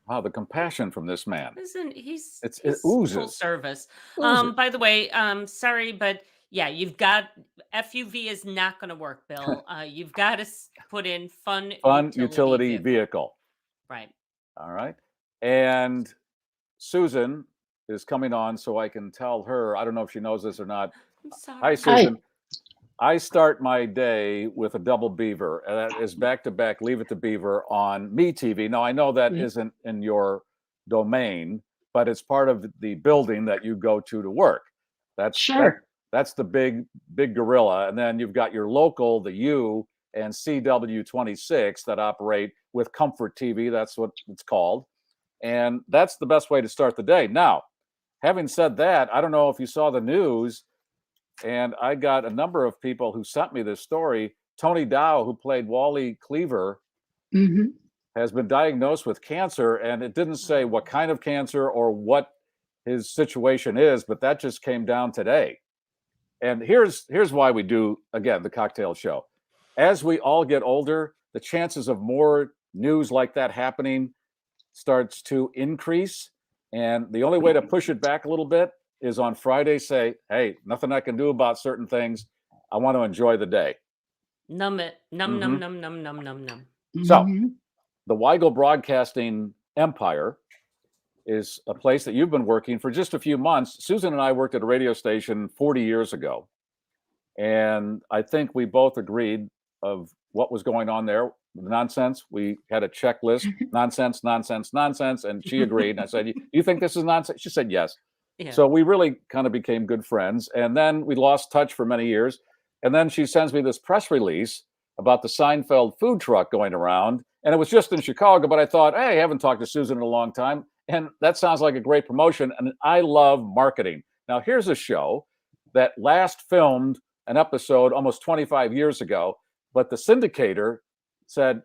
S8: Wow, the compassion from this man.
S9: It
S8: oozes.
S9: Full service. By the way, sorry, but yeah, you've got FUV is not going to work, Bill. You've got to put in fun
S8: utility vehicle.
S9: Right.
S8: All right. And Susan is coming on, so I can tell her. I don't know if she knows this or not.
S9: I'm sorry.
S8: Hi, Susan. Hi. I start my day with a double beaver, and that is back-to-back Leave It to Beaver on MeTV. Now, I know that isn't in your domain, but it's part of the building that you go to work. That's sure. That's the big gorilla. And then you've got your local, The U, and CW26 that operate with Comfort TV. That's what it's called. And that's the best way to start the day. Now, having said that, I don't know if you saw the news, and I got a number of people who sent me this story. Tony Dow, who played Wally Cleaver, has been diagnosed with cancer, and it didn't say what kind of cancer or what his situation is, but that just came down today. And here's why we do, again, the cocktail show. As we all get older, the chances of more news like that happening starts to increase. And the only way to push it back a little bit is on Friday, say, hey, nothing I can do about certain things. I want to enjoy the day.
S9: Numb it. Numb, numb, numb, numb, numb, numb, numb.
S8: So the Weigel Broadcasting empire is a place that you've been working for just a few months. Susan and I worked at a radio station 40 years ago. And I think we both agreed of what was going on there. The nonsense. We had a checklist, nonsense, nonsense, nonsense. And she agreed. And I said, you think this is nonsense? She said, yes.
S9: Yeah.
S8: So we really kind of became good friends. And then we lost touch for many years. And then she sends me this press release about the Seinfeld food truck going around. And it was just in Chicago, but I thought, hey, I haven't talked to Susan in a long time. And that sounds like a great promotion. And I love marketing. Now, here's a show that last filmed an episode almost 25 years ago, but the syndicator said,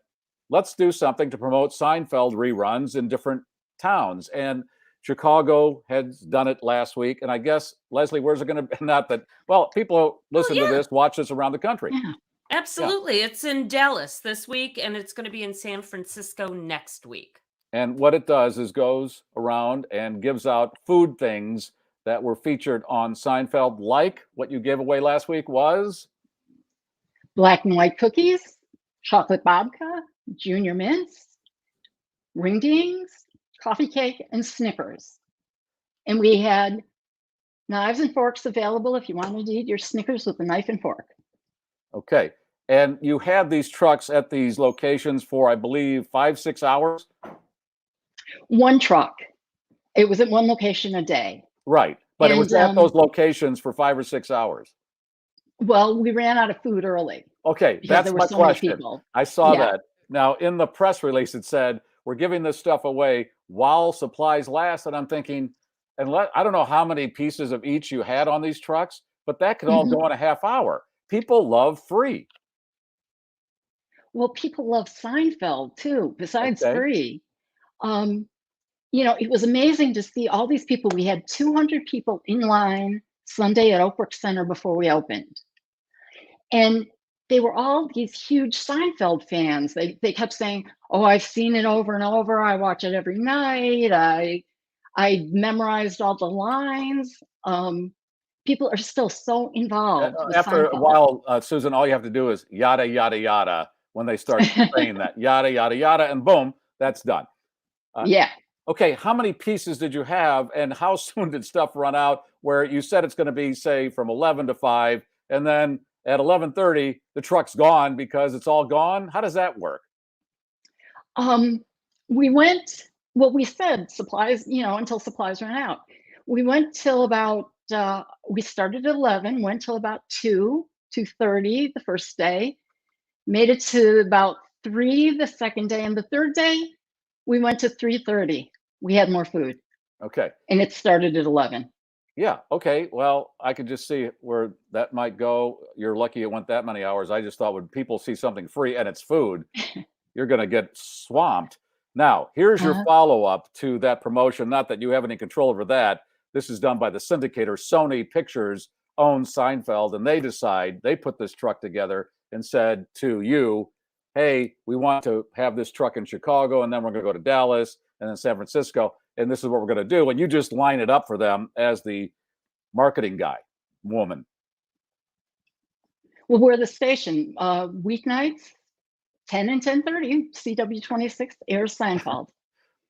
S8: let's do something to promote Seinfeld reruns in different towns. And Chicago has done it last week. And I guess, Leslie, where's it going to be? Not that, well, people listen to this, watch this around the country.
S9: Yeah. Absolutely. Yeah. It's in Dallas this week, and it's going to be in San Francisco next week.
S8: And what it does is goes around and gives out food things that were featured on Seinfeld, like what you gave away last week was?
S14: Black and white cookies, chocolate babka, junior mints, ringdings, coffee cake, and Snickers. And we had knives and forks available if you wanted to eat your Snickers with a knife and fork.
S8: Okay. And you had these trucks at these locations for, I believe, 5-6 hours?
S14: One truck. It was at one location a day.
S8: Right. But it was at those locations for 5 or 6 hours.
S14: Well, we ran out of food early.
S8: Okay. That's my question. I saw that. Now, in the press release, it said, we're giving this stuff away while supplies last. And I'm thinking, I don't know how many pieces of each you had on these trucks, but that could all go in a half hour. People love free.
S14: Well, people love Seinfeld too, besides free. You know, it was amazing to see all these people. We had 200 people in line Sunday at Oak Brook Center before we opened. And they were all these huge Seinfeld fans. They kept saying, oh, I've seen it over and over. I watch it every night. I memorized all the lines. People are still so involved.
S8: After a while, Susan, all you have to do is yada, yada, yada when they start saying that. Yada, yada, yada, and boom, that's done.
S14: Yeah.
S8: Okay, how many pieces did you have, and how soon did stuff run out where you said it's going to be, say, from 11 to 5, and then at 11:30, the truck's gone because it's all gone? How does that work?
S14: We went, well, we said supplies, you know, until supplies ran out. We went till about, we started at 11, went till about 2:30 the first day, made it to about 3 the second day, and the third day, we went to 3:30. We had more food.
S8: Okay.
S14: And it started at 11.
S8: Yeah. Okay. Well, I could just see where that might go. You're lucky it went that many hours. I just thought when people see something free and it's food, you're going to get swamped. Now, here's your follow-up to that promotion. Not that you have any control over that. This is done by the syndicator. Sony Pictures owns Seinfeld, and they put this truck together and said to you, hey, we want to have this truck in Chicago, and then we're going to go to Dallas and then San Francisco, and this is what we're going to do. And you just line it up for them as the marketing guy, woman.
S14: Well, we're the station. Weeknights, 10 and 10:30, CW26 airs Seinfeld.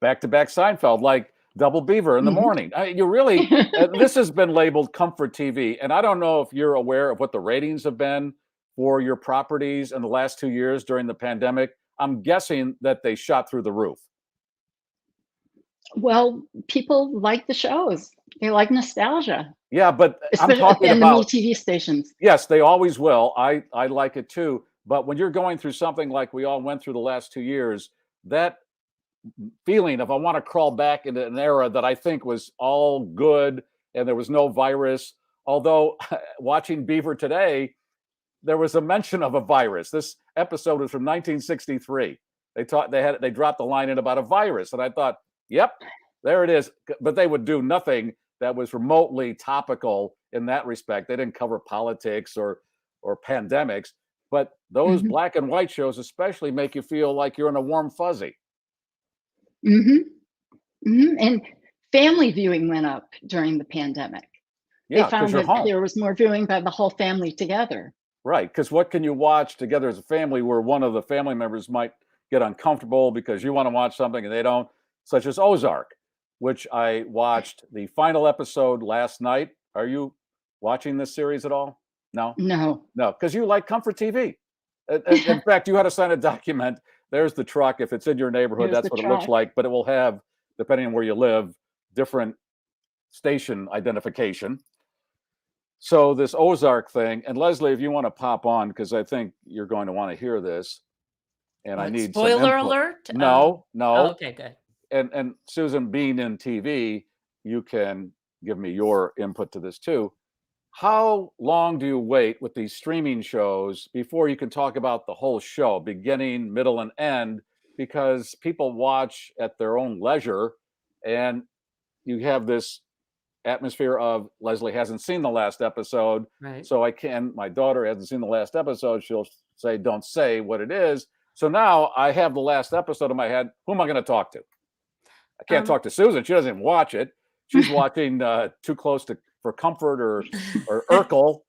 S8: Back-to-back Seinfeld, like Double Beaver in the morning. You really, this has been labeled comfort TV, and I don't know if you're aware of what the ratings have been for your properties in the last 2 years during the pandemic. I'm guessing that they shot through the roof.
S14: Well, people like the shows. They like nostalgia.
S8: Yeah, but
S14: especially
S8: I'm talking about
S14: the TV stations.
S8: Yes, they always will. I like it too. But when you're going through something like we all went through the last 2 years, that feeling of I want to crawl back into an era that I think was all good and there was no virus. Although watching Beaver today, there was a mention of a virus. This episode was from 1963. They dropped the line in about a virus, and I thought, yep, there it is. But they would do nothing that was remotely topical in that respect. They didn't cover politics or pandemics. But those black and white shows especially make you feel like you're in a warm fuzzy.
S14: And family viewing went up during the pandemic.
S8: Yeah,
S14: they found
S8: you're
S14: that
S8: home.
S14: there was more viewing by the whole family together.
S8: Right, because what can you watch together as a family where one of the family members might get uncomfortable because you want to watch something and they don't, such as Ozark, which I watched the final episode last night. Are you watching this series at all? No?
S14: No,
S8: because you like comfort TV. In fact, you had to sign a document. There's the truck. If it's in your neighborhood,
S14: Here's
S8: that's
S14: the
S8: what it looks
S14: truck.
S8: like, but it will have, depending on where you live, different station identification. So this Ozark thing, and Leslie, if you want to pop on, because I think you're going to want to hear this, and I need
S9: spoiler
S8: some input.
S9: alert.
S8: No.
S9: Oh, okay, good.
S8: And Susan, being in TV, you can give me your input to this too. How long do you wait with these streaming shows before you can talk about the whole show, beginning, middle, and end? Because people watch at their own leisure, and you have this atmosphere of Leslie hasn't seen the last episode,
S9: Right.
S8: so my daughter hasn't seen the last episode. She'll say, don't say what it is. So now I have the last episode in my head. Who am I going to talk to? I can't talk to Susan. She doesn't even watch it. She's watching Too Close for Comfort or Urkel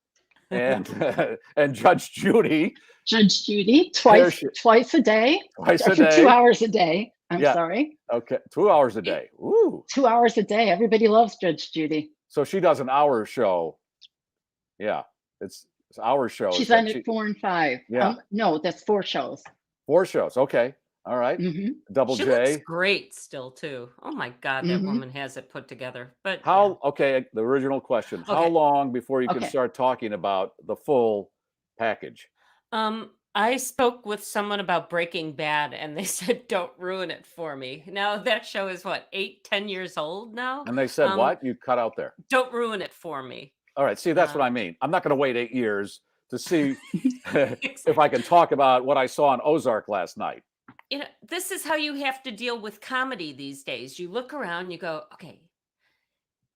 S8: and Judge Judy.
S14: Judge Judy, twice a day.
S8: Twice a
S14: For
S8: day.
S14: 2 hours a day. I'm
S8: Yeah.
S14: sorry.
S8: Okay, 2 hours a day. Ooh.
S14: 2 hours a day. Everybody loves Judge Judy.
S8: So she does an hour show. Yeah, it's hour shows.
S14: She's on at 4 and 5.
S8: Yeah.
S14: No, that's 4 shows.
S8: 4 shows. Okay. All right. Double
S9: She
S8: J.
S9: looks great still too. Oh my God, that woman has it put together. But
S8: Okay, the original question. How
S9: Okay.
S8: long before you can
S14: Okay.
S8: start talking about the full package?
S9: I spoke with someone about Breaking Bad, and they said, "Don't ruin it for me." Now that show is what 8-10 years old now.
S8: And they said, what? You cut out there.
S9: Don't ruin it for me.
S8: All right. See, that's what I mean. I'm not going to wait 8 years to see if I can talk about what I saw on Ozark last night.
S9: You know, this is how you have to deal with comedy these days. You look around, you go, okay,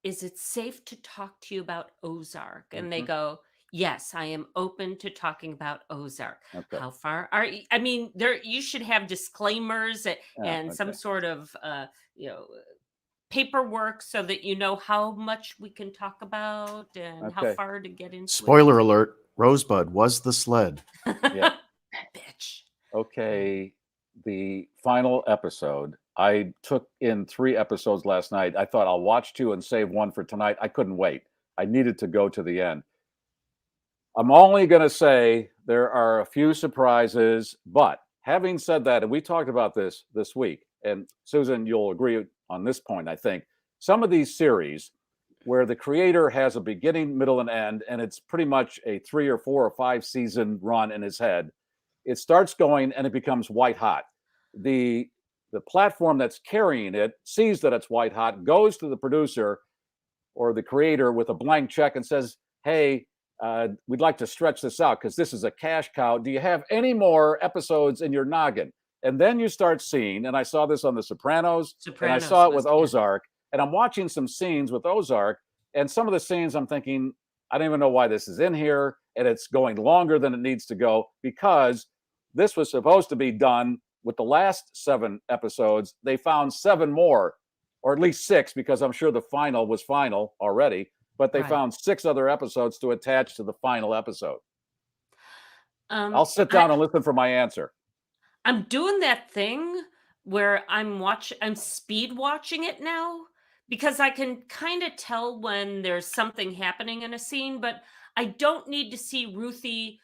S9: is it safe to talk to you about Ozark? And they go, yes, I am open to talking about Ozark.
S8: Okay.
S9: How far are you? I mean, you should have disclaimers and some sort of, paperwork so that you know how much we can talk about and how far to get into.
S7: Spoiler alert, Rosebud was the sled.
S8: Yeah.
S9: Bitch.
S8: Okay. The final episode, I took in 3 episodes last night. I thought I'll watch 2 and save 1 for tonight. I couldn't wait. I needed to go to the end. I'm only going to say there are a few surprises, but having said that, and we talked about this week, and Susan, you'll agree on this point, I think, some of these series where the creator has a beginning, middle, and end, and it's pretty much a 3 or 4 or 5 season run in his head. It starts going and it becomes white hot. The platform that's carrying it sees that it's white hot, goes to the producer or the creator with a blank check and says, hey, we'd like to stretch this out because this is a cash cow. Do you have any more episodes in your noggin? And then you start seeing, and I saw this on The Sopranos, and I saw it with Ozark, and I'm watching some scenes with Ozark, and some of the scenes I'm thinking, I don't even know why this is in here, and it's going longer than it needs to go because this was supposed to be done with the last 7 episodes. They found 7 more, or at least 6, because I'm sure the final was final already, but they found 6 other episodes to attach to the final episode. I'll sit down and listen for my answer.
S9: I'm doing that thing where I'm speed watching it now because I can kind of tell when there's something happening in a scene, but I don't need to see Ruthie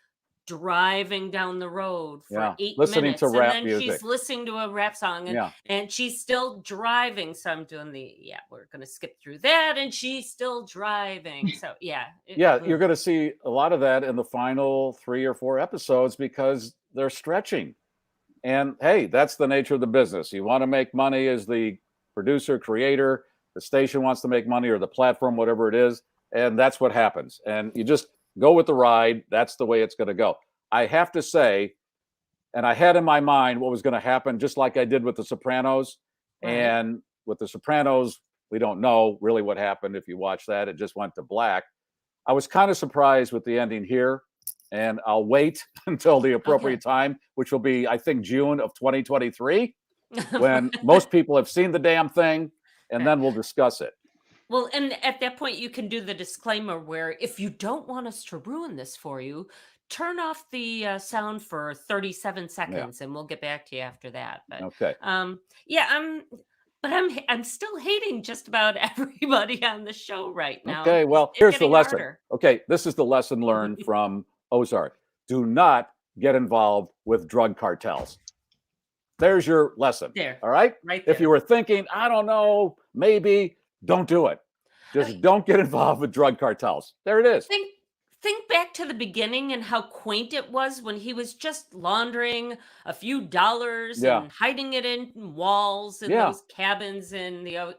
S9: driving down the road for 8
S8: listening
S9: minutes
S8: to
S9: and
S8: rap
S9: then
S8: music.
S9: she's listening to a rap song and she's still driving. So I'm doing we're going to skip through that and she's still driving. So
S8: you're going to see a lot of that in the final 3 or 4 episodes because they're stretching. And hey, that's the nature of the business. You want to make money as the producer, creator, the station wants to make money or the platform, whatever it is. And that's what happens. And you just go with the ride. That's the way it's going to go. I have to say, and I had in my mind what was going to happen, just like I did with The Sopranos. Right. And with The Sopranos, we don't know really what happened. If you watch that, it just went to black. I was kind of surprised with the ending here. And I'll wait until the appropriate time, which will be, I think, June of 2023. when most people have seen the damn thing, and then we'll discuss it.
S9: Well, and at that point, you can do the disclaimer where if you don't want us to ruin this for you, turn off the sound for 37 seconds, and we'll get back to you after that. But
S8: okay.
S9: I'm still hating just about everybody on the show right now.
S8: Okay, well, here's the lesson. Harder. Okay, this is the lesson learned from Ozark. Do not get involved with drug cartels. There's your lesson.
S9: There.
S8: All right?
S9: Right there.
S8: If you were thinking, I don't know, maybe, don't do it. Just don't get involved with drug cartels. There it is.
S9: Think back to the beginning and how quaint it was when he was just laundering a few dollars and hiding it in walls and those cabins in the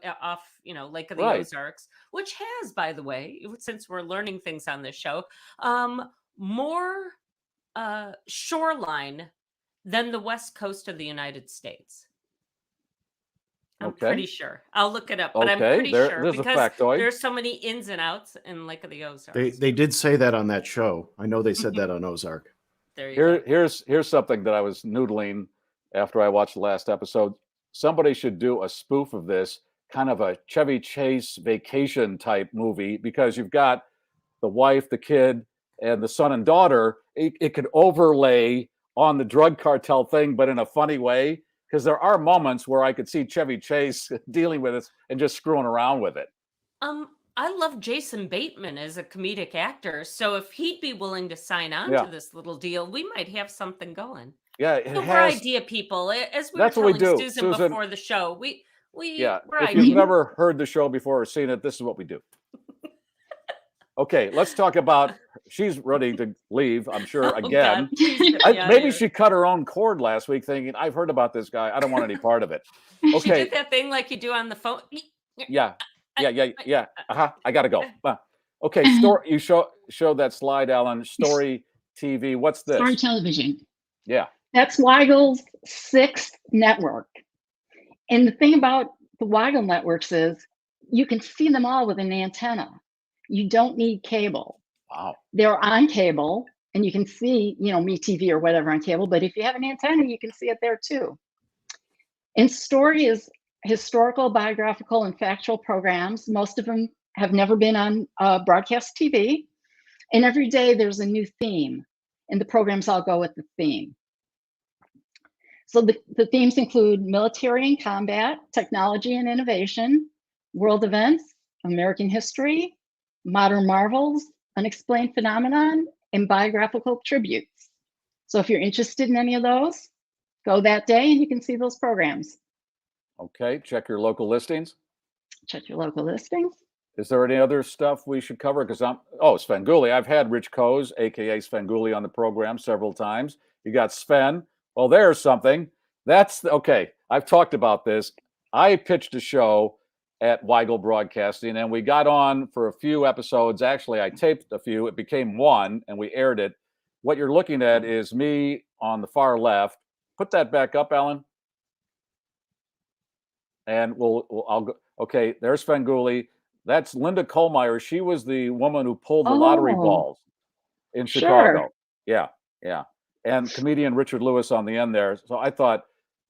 S9: Lake of the Ozarks, which has, by the way, since we're learning things on this show, more shoreline than the west coast of the United States. I'm pretty sure. I'll look it up, but I'm pretty sure because there's so many ins and outs in Lake of the Ozarks.
S7: They did say that on that show. I know they said that on Ozark.
S9: There you go.
S8: Here's something that I was noodling after I watched the last episode. Somebody should do a spoof of this, kind of a Chevy Chase vacation type movie, because you've got the wife, the kid, and the son and daughter. It could overlay on the drug cartel thing, but in a funny way. Because there are moments where I could see Chevy Chase dealing with it and just screwing around with it.
S9: I love Jason Bateman as a comedic actor, so if he'd be willing to sign on to this little deal, we might have something going.
S8: Yeah,
S9: we're idea people. As we were telling Susan before the show, we're
S8: if you've never heard the show before or seen it, this is what we do. Okay, let's talk about. She's ready to leave, I'm sure, again. Maybe she cut her own cord last week thinking, I've heard about this guy. I don't want any part of it. Okay.
S9: She did that thing like you do on the phone.
S8: Yeah. I got to go. Okay, you show that slide, Alan. Story TV. What's this?
S14: Story Television.
S8: Yeah.
S14: That's Weigel's 6th network. And the thing about the Weigel networks is you can see them all with an antenna. You don't need cable.
S8: Wow.
S14: They're on cable, and you can see, MeTV or whatever on cable. But if you have an antenna, you can see it there too. And Story is historical, biographical, and factual programs. Most of them have never been on broadcast TV. And every day there's a new theme, and the programs all go with the theme. So the themes include military and combat, technology and innovation, world events, American history, modern marvels, unexplained phenomenon, and biographical tributes. So if you're interested in any of those, go that day and you can see those programs.
S8: Okay, check your local listings.
S14: Check your local listings.
S8: Is there any other stuff we should cover? Because Svengoolie. I've had Rich Coase, aka Svengoolie, on the program several times. You got Sven. Well, there's something. Okay. I've talked about this. I pitched a show at Weigel Broadcasting, and we got on for a few episodes. Actually, I taped a few. It became one, and we aired it. What you're looking at is me on the far left. Put that back up, Alan. And I'll go. Okay, there's Svengoolie. That's Linda Kohlmeyer. She was the woman who pulled the lottery balls in Chicago. Yeah. And comedian Richard Lewis on the end there. So I thought,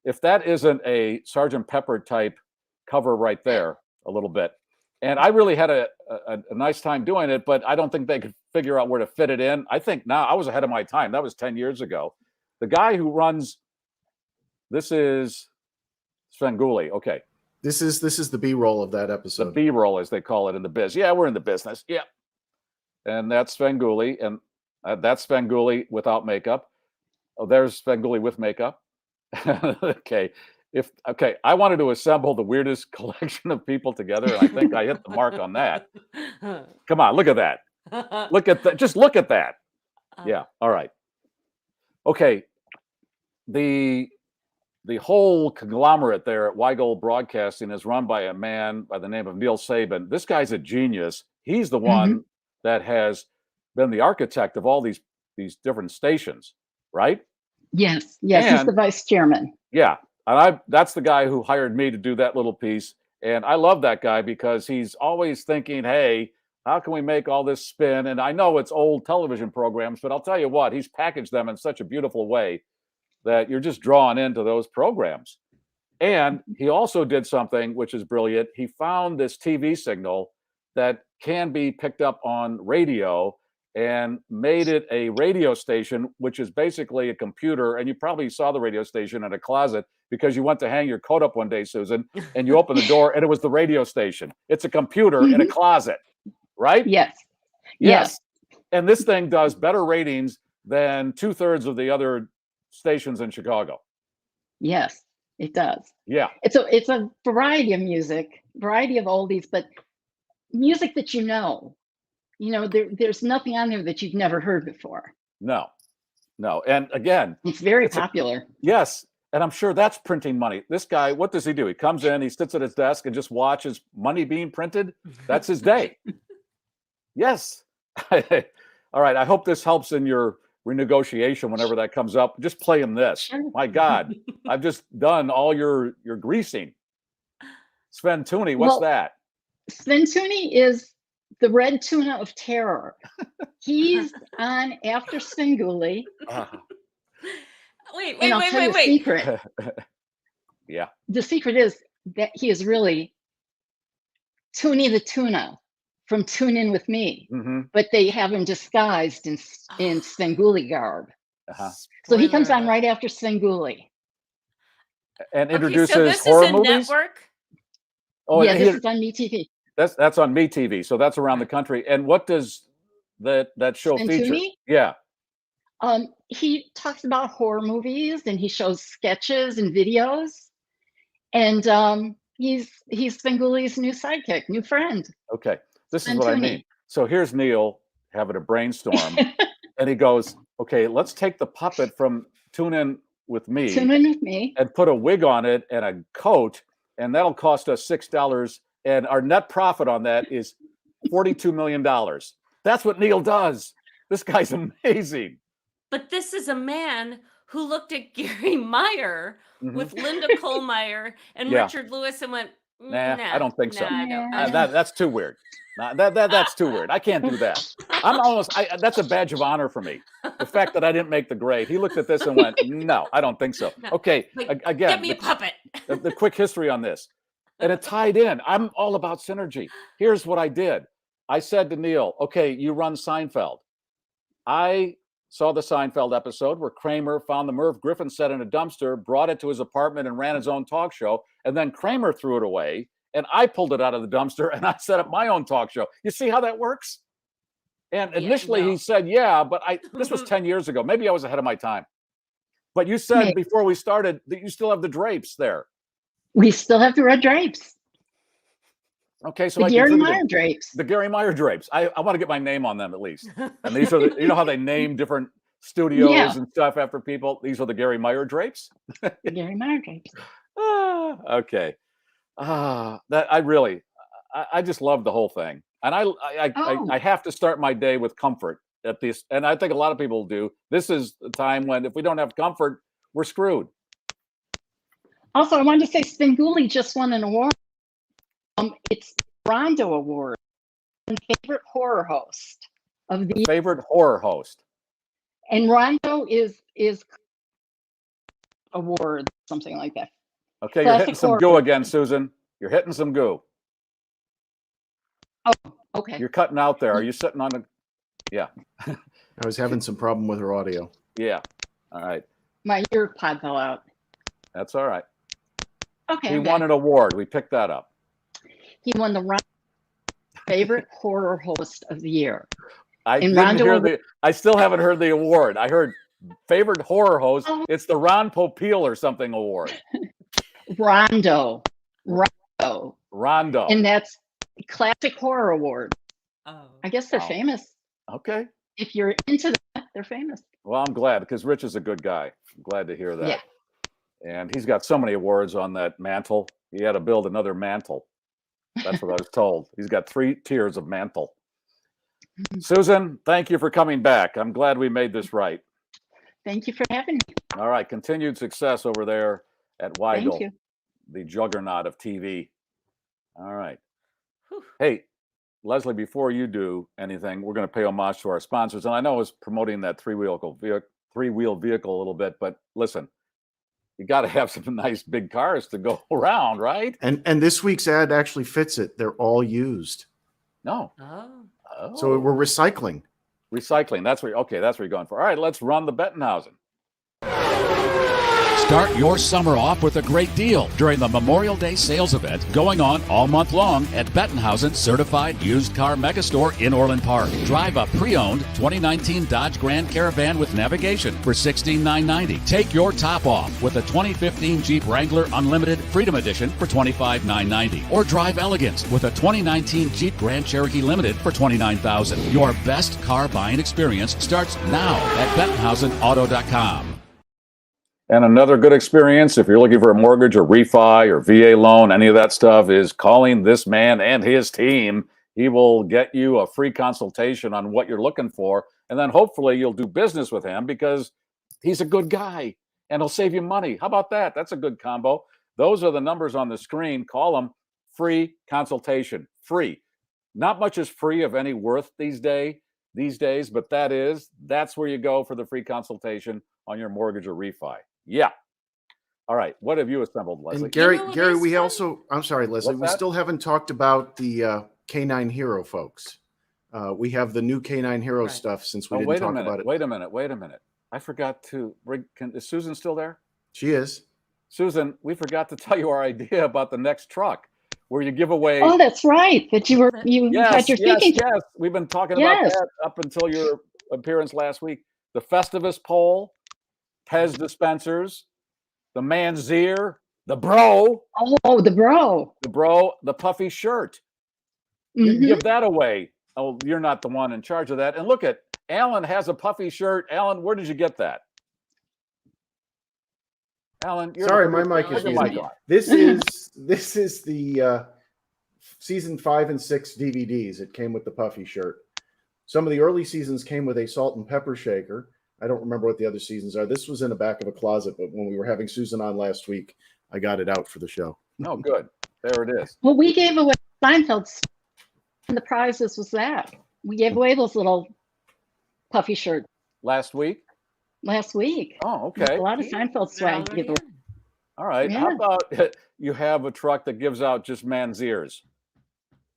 S8: if that isn't a Sgt. Pepper type cover right there, a little bit. And I really had a nice time doing it, but I don't think they could figure out where to fit it in. I think now I was ahead of my time. That was 10 years ago. The guy who runs, this is Svengoolie. Okay.
S7: This is the B-roll of that episode.
S8: The B-roll, as they call it in the biz. Yeah, we're in the business. Yeah. And that's Svengoolie. And that's Svengoolie without makeup. Oh, there's Svengoolie with makeup. Okay. I wanted to assemble the weirdest collection of people together, and I think I hit the mark on that. Come on, look at that. Look at that. Just look at that. Yeah. All right. Okay. The whole conglomerate there at Weigel Broadcasting is run by a man by the name of Neil Sabin. This guy's a genius. He's the one that has been the architect of all these different stations, right?
S14: Yes. He's the vice chairman.
S8: Yeah. And that's the guy who hired me to do that little piece. And I love that guy because he's always thinking, hey, how can we make all this spin? And I know it's old television programs, but I'll tell you what, he's packaged them in such a beautiful way that you're just drawn into those programs. And he also did something which is brilliant. He found this TV signal that can be picked up on radio and made it a radio station, which is basically a computer. And you probably saw the radio station in a closet because you went to hang your coat up one day, Susan, and you opened the door and it was the radio station. It's a computer in a closet, right?
S14: Yes.
S8: Yes. And this thing does better ratings than 2/3 of the other stations in Chicago.
S14: Yes, it does.
S8: Yeah.
S14: It's a variety of music, variety of oldies, but music that you know. There's nothing on there that you've never heard before.
S8: No. And again,
S14: it's very popular.
S8: Yes. And I'm sure that's printing money. This guy, what does he do? He comes in, he sits at his desk and just watches money being printed. That's his day. Yes. All right. I hope this helps in your renegotiation whenever that comes up. Just play him this. My God, I've just done all your greasing. Sven Tooney, what's that?
S14: Sven Tooney is the red tuna of terror. He's on after Svengoolie.
S9: Wait.
S14: The secret.
S8: Yeah.
S14: The secret is that he is really Tooney the tuna from Tune In With Me, but they have him disguised in Svengoolie garb. So he comes on right after Svengoolie.
S8: And introduces
S9: so this
S8: horror
S9: is a
S8: movies?
S9: Network?
S14: Oh, yeah, this is on MeTV.
S8: That's on MeTV, so that's around the country. And what does that show
S14: Sven
S8: feature?
S14: Tooney?
S8: Yeah.
S14: He talks about horror movies and he shows sketches and videos. And he's Svengoolie's new sidekick, new friend.
S8: Okay. This
S14: Sven
S8: is what
S14: Tooney.
S8: I mean. So here's Neil having a brainstorm. And he goes, okay, let's take the puppet from Tune In With Me.
S14: Tune In With Me.
S8: And put a wig on it and a coat. And that'll cost us $6. And our net profit on that is $42 million. That's what Neil does. This guy's amazing.
S9: But this is a man who looked at Garry Meier with Linda Kohlmeyer and Richard Lewis and went,
S8: Nah, I don't think so.
S9: I don't.
S8: That's too weird. That's too weird. I can't do that. That's a badge of honor for me. The fact that I didn't make the grade. He looked at this and went, no, I don't think so.
S9: No.
S8: Okay, again,
S9: Get me a puppet.
S8: the quick history on this. And it tied in. I'm all about synergy. Here's what I did. I said to Neil, okay, you run Seinfeld. I saw the Seinfeld episode where Kramer found the Merv Griffin set in a dumpster, brought it to his apartment and ran his own talk show. And then Kramer threw it away and I pulled it out of the dumpster and I set up my own talk show. You see how that works? And initially he said, yeah, but this was 10 years ago. Maybe I was ahead of my time. But you said before we started that you still have the drapes there.
S14: We still have the red drapes.
S8: Okay, so
S14: the Garry Meier drapes.
S8: The Garry Meier drapes. I want to get my name on them at least. And these are you know how they name different studios and stuff after people. These are the Garry Meier drapes.
S14: The Garry Meier drapes.
S8: Okay. That I just love the whole thing, and I have to start my day with comfort at this, and I think a lot of people do. This is the time when if we don't have comfort, we're screwed.
S14: Also, I wanted to say Svengoolie just won an award. It's the Rondo Award, favorite horror host of the
S8: favorite horror host.
S14: And Rondo is award, something like that.
S8: Okay, you're hitting some goo again, Susan. You're hitting some goo.
S14: Oh, okay.
S8: You're cutting out there. Are you sitting on the? Yeah.
S7: I was having some problem with her audio.
S8: Yeah. All right.
S14: My ear pod fell out.
S8: That's all right.
S14: Okay.
S8: He won an award. We picked that up.
S14: He won the favorite horror host of the year.
S8: I still haven't heard the award. I heard favorite horror host. It's the Ron Popeil or something award.
S14: Rondo.
S8: And
S14: that's Classic Horror Award.
S9: Oh.
S14: I guess they're famous.
S8: Okay.
S14: If you're into that, they're famous.
S8: Well, I'm glad because Rich is a good guy. I'm glad to hear that.
S14: Yeah.
S8: And he's got so many awards on that mantle. He had to build another mantle. That's what I was told. He's got 3 tiers of mantle. Susan, thank you for coming back. I'm glad we made this right.
S14: Thank you for having me.
S8: All right. Continued success over there at Weigel,
S14: Thank you.
S8: the juggernaut of TV. All right. Whew. Hey, Leslie, before you do anything, we're going to pay homage to our sponsors. And I know I was promoting that three-wheel vehicle a little bit, but listen, you got to have some nice big cars to go around, right?
S7: And this week's ad actually fits it. They're all used.
S8: No.
S9: Oh.
S7: So we're recycling.
S8: Recycling. That's where you're going for. All right, let's run the Bettenhausen.
S15: Start your summer off with a great deal during the Memorial Day sales event going on all month long at Bettenhausen Certified Used Car Megastore in Orland Park. Drive a pre-owned 2019 Dodge Grand Caravan with navigation for $16,990. Take your top off with a 2015 Jeep Wrangler Unlimited Freedom Edition for $25,990. Or drive elegance with a 2019 Jeep Grand Cherokee Limited for $29,000. Your best car buying experience starts now at BettenhausenAuto.com.
S8: And another good experience, if you're looking for a mortgage or refi or VA loan, any of that stuff, is calling this man and his team. He will get you a free consultation on what you're looking for. And then hopefully you'll do business with him because he's a good guy and he'll save you money. How about that? That's a good combo. Those are the numbers on the screen. Call them. Free consultation. Free. Not much is free of any worth these days, but that's where you go for the free consultation on your mortgage or refi. Yeah. All right. What have you assembled, Leslie?
S7: And Gary, we also, I'm sorry, Leslie, we still haven't talked about the K9 Hero folks. We have the new K9 Hero stuff since we didn't talk about it.
S8: Wait a minute. I forgot to bring, is Susan still there?
S7: She is.
S8: Susan, we forgot to tell you our idea about the next truck where you give away.
S14: Oh, that's right. That you had your speaking.
S8: Yes. We've been talking about that up until your appearance last week. The Festivus pole, Pez dispensers, the Manzier, the bro.
S14: Oh, the bro.
S8: The bro, the puffy shirt. You can give that away. Oh, you're not the one in charge of that. And look at Alan has a puffy shirt. Alan, where did you get that? Alan,
S7: sorry, my mic is muted. This is the season 5 and 6 DVDs. It came with the puffy shirt. Some of the early seasons came with a salt and pepper shaker. I don't remember what the other seasons are. This was in the back of a closet, but when we were having Susan on last week, I got it out for the show.
S8: Oh, good. There it is.
S14: Well, we gave away Seinfeld's, and the prizes was that. We gave away those little puffy shirts.
S8: Last week?
S14: Last week.
S8: Oh, okay.
S14: A lot of Seinfeld swag to give away.
S8: All right.
S14: Yeah.
S8: How about you have a truck that gives out just man's ears?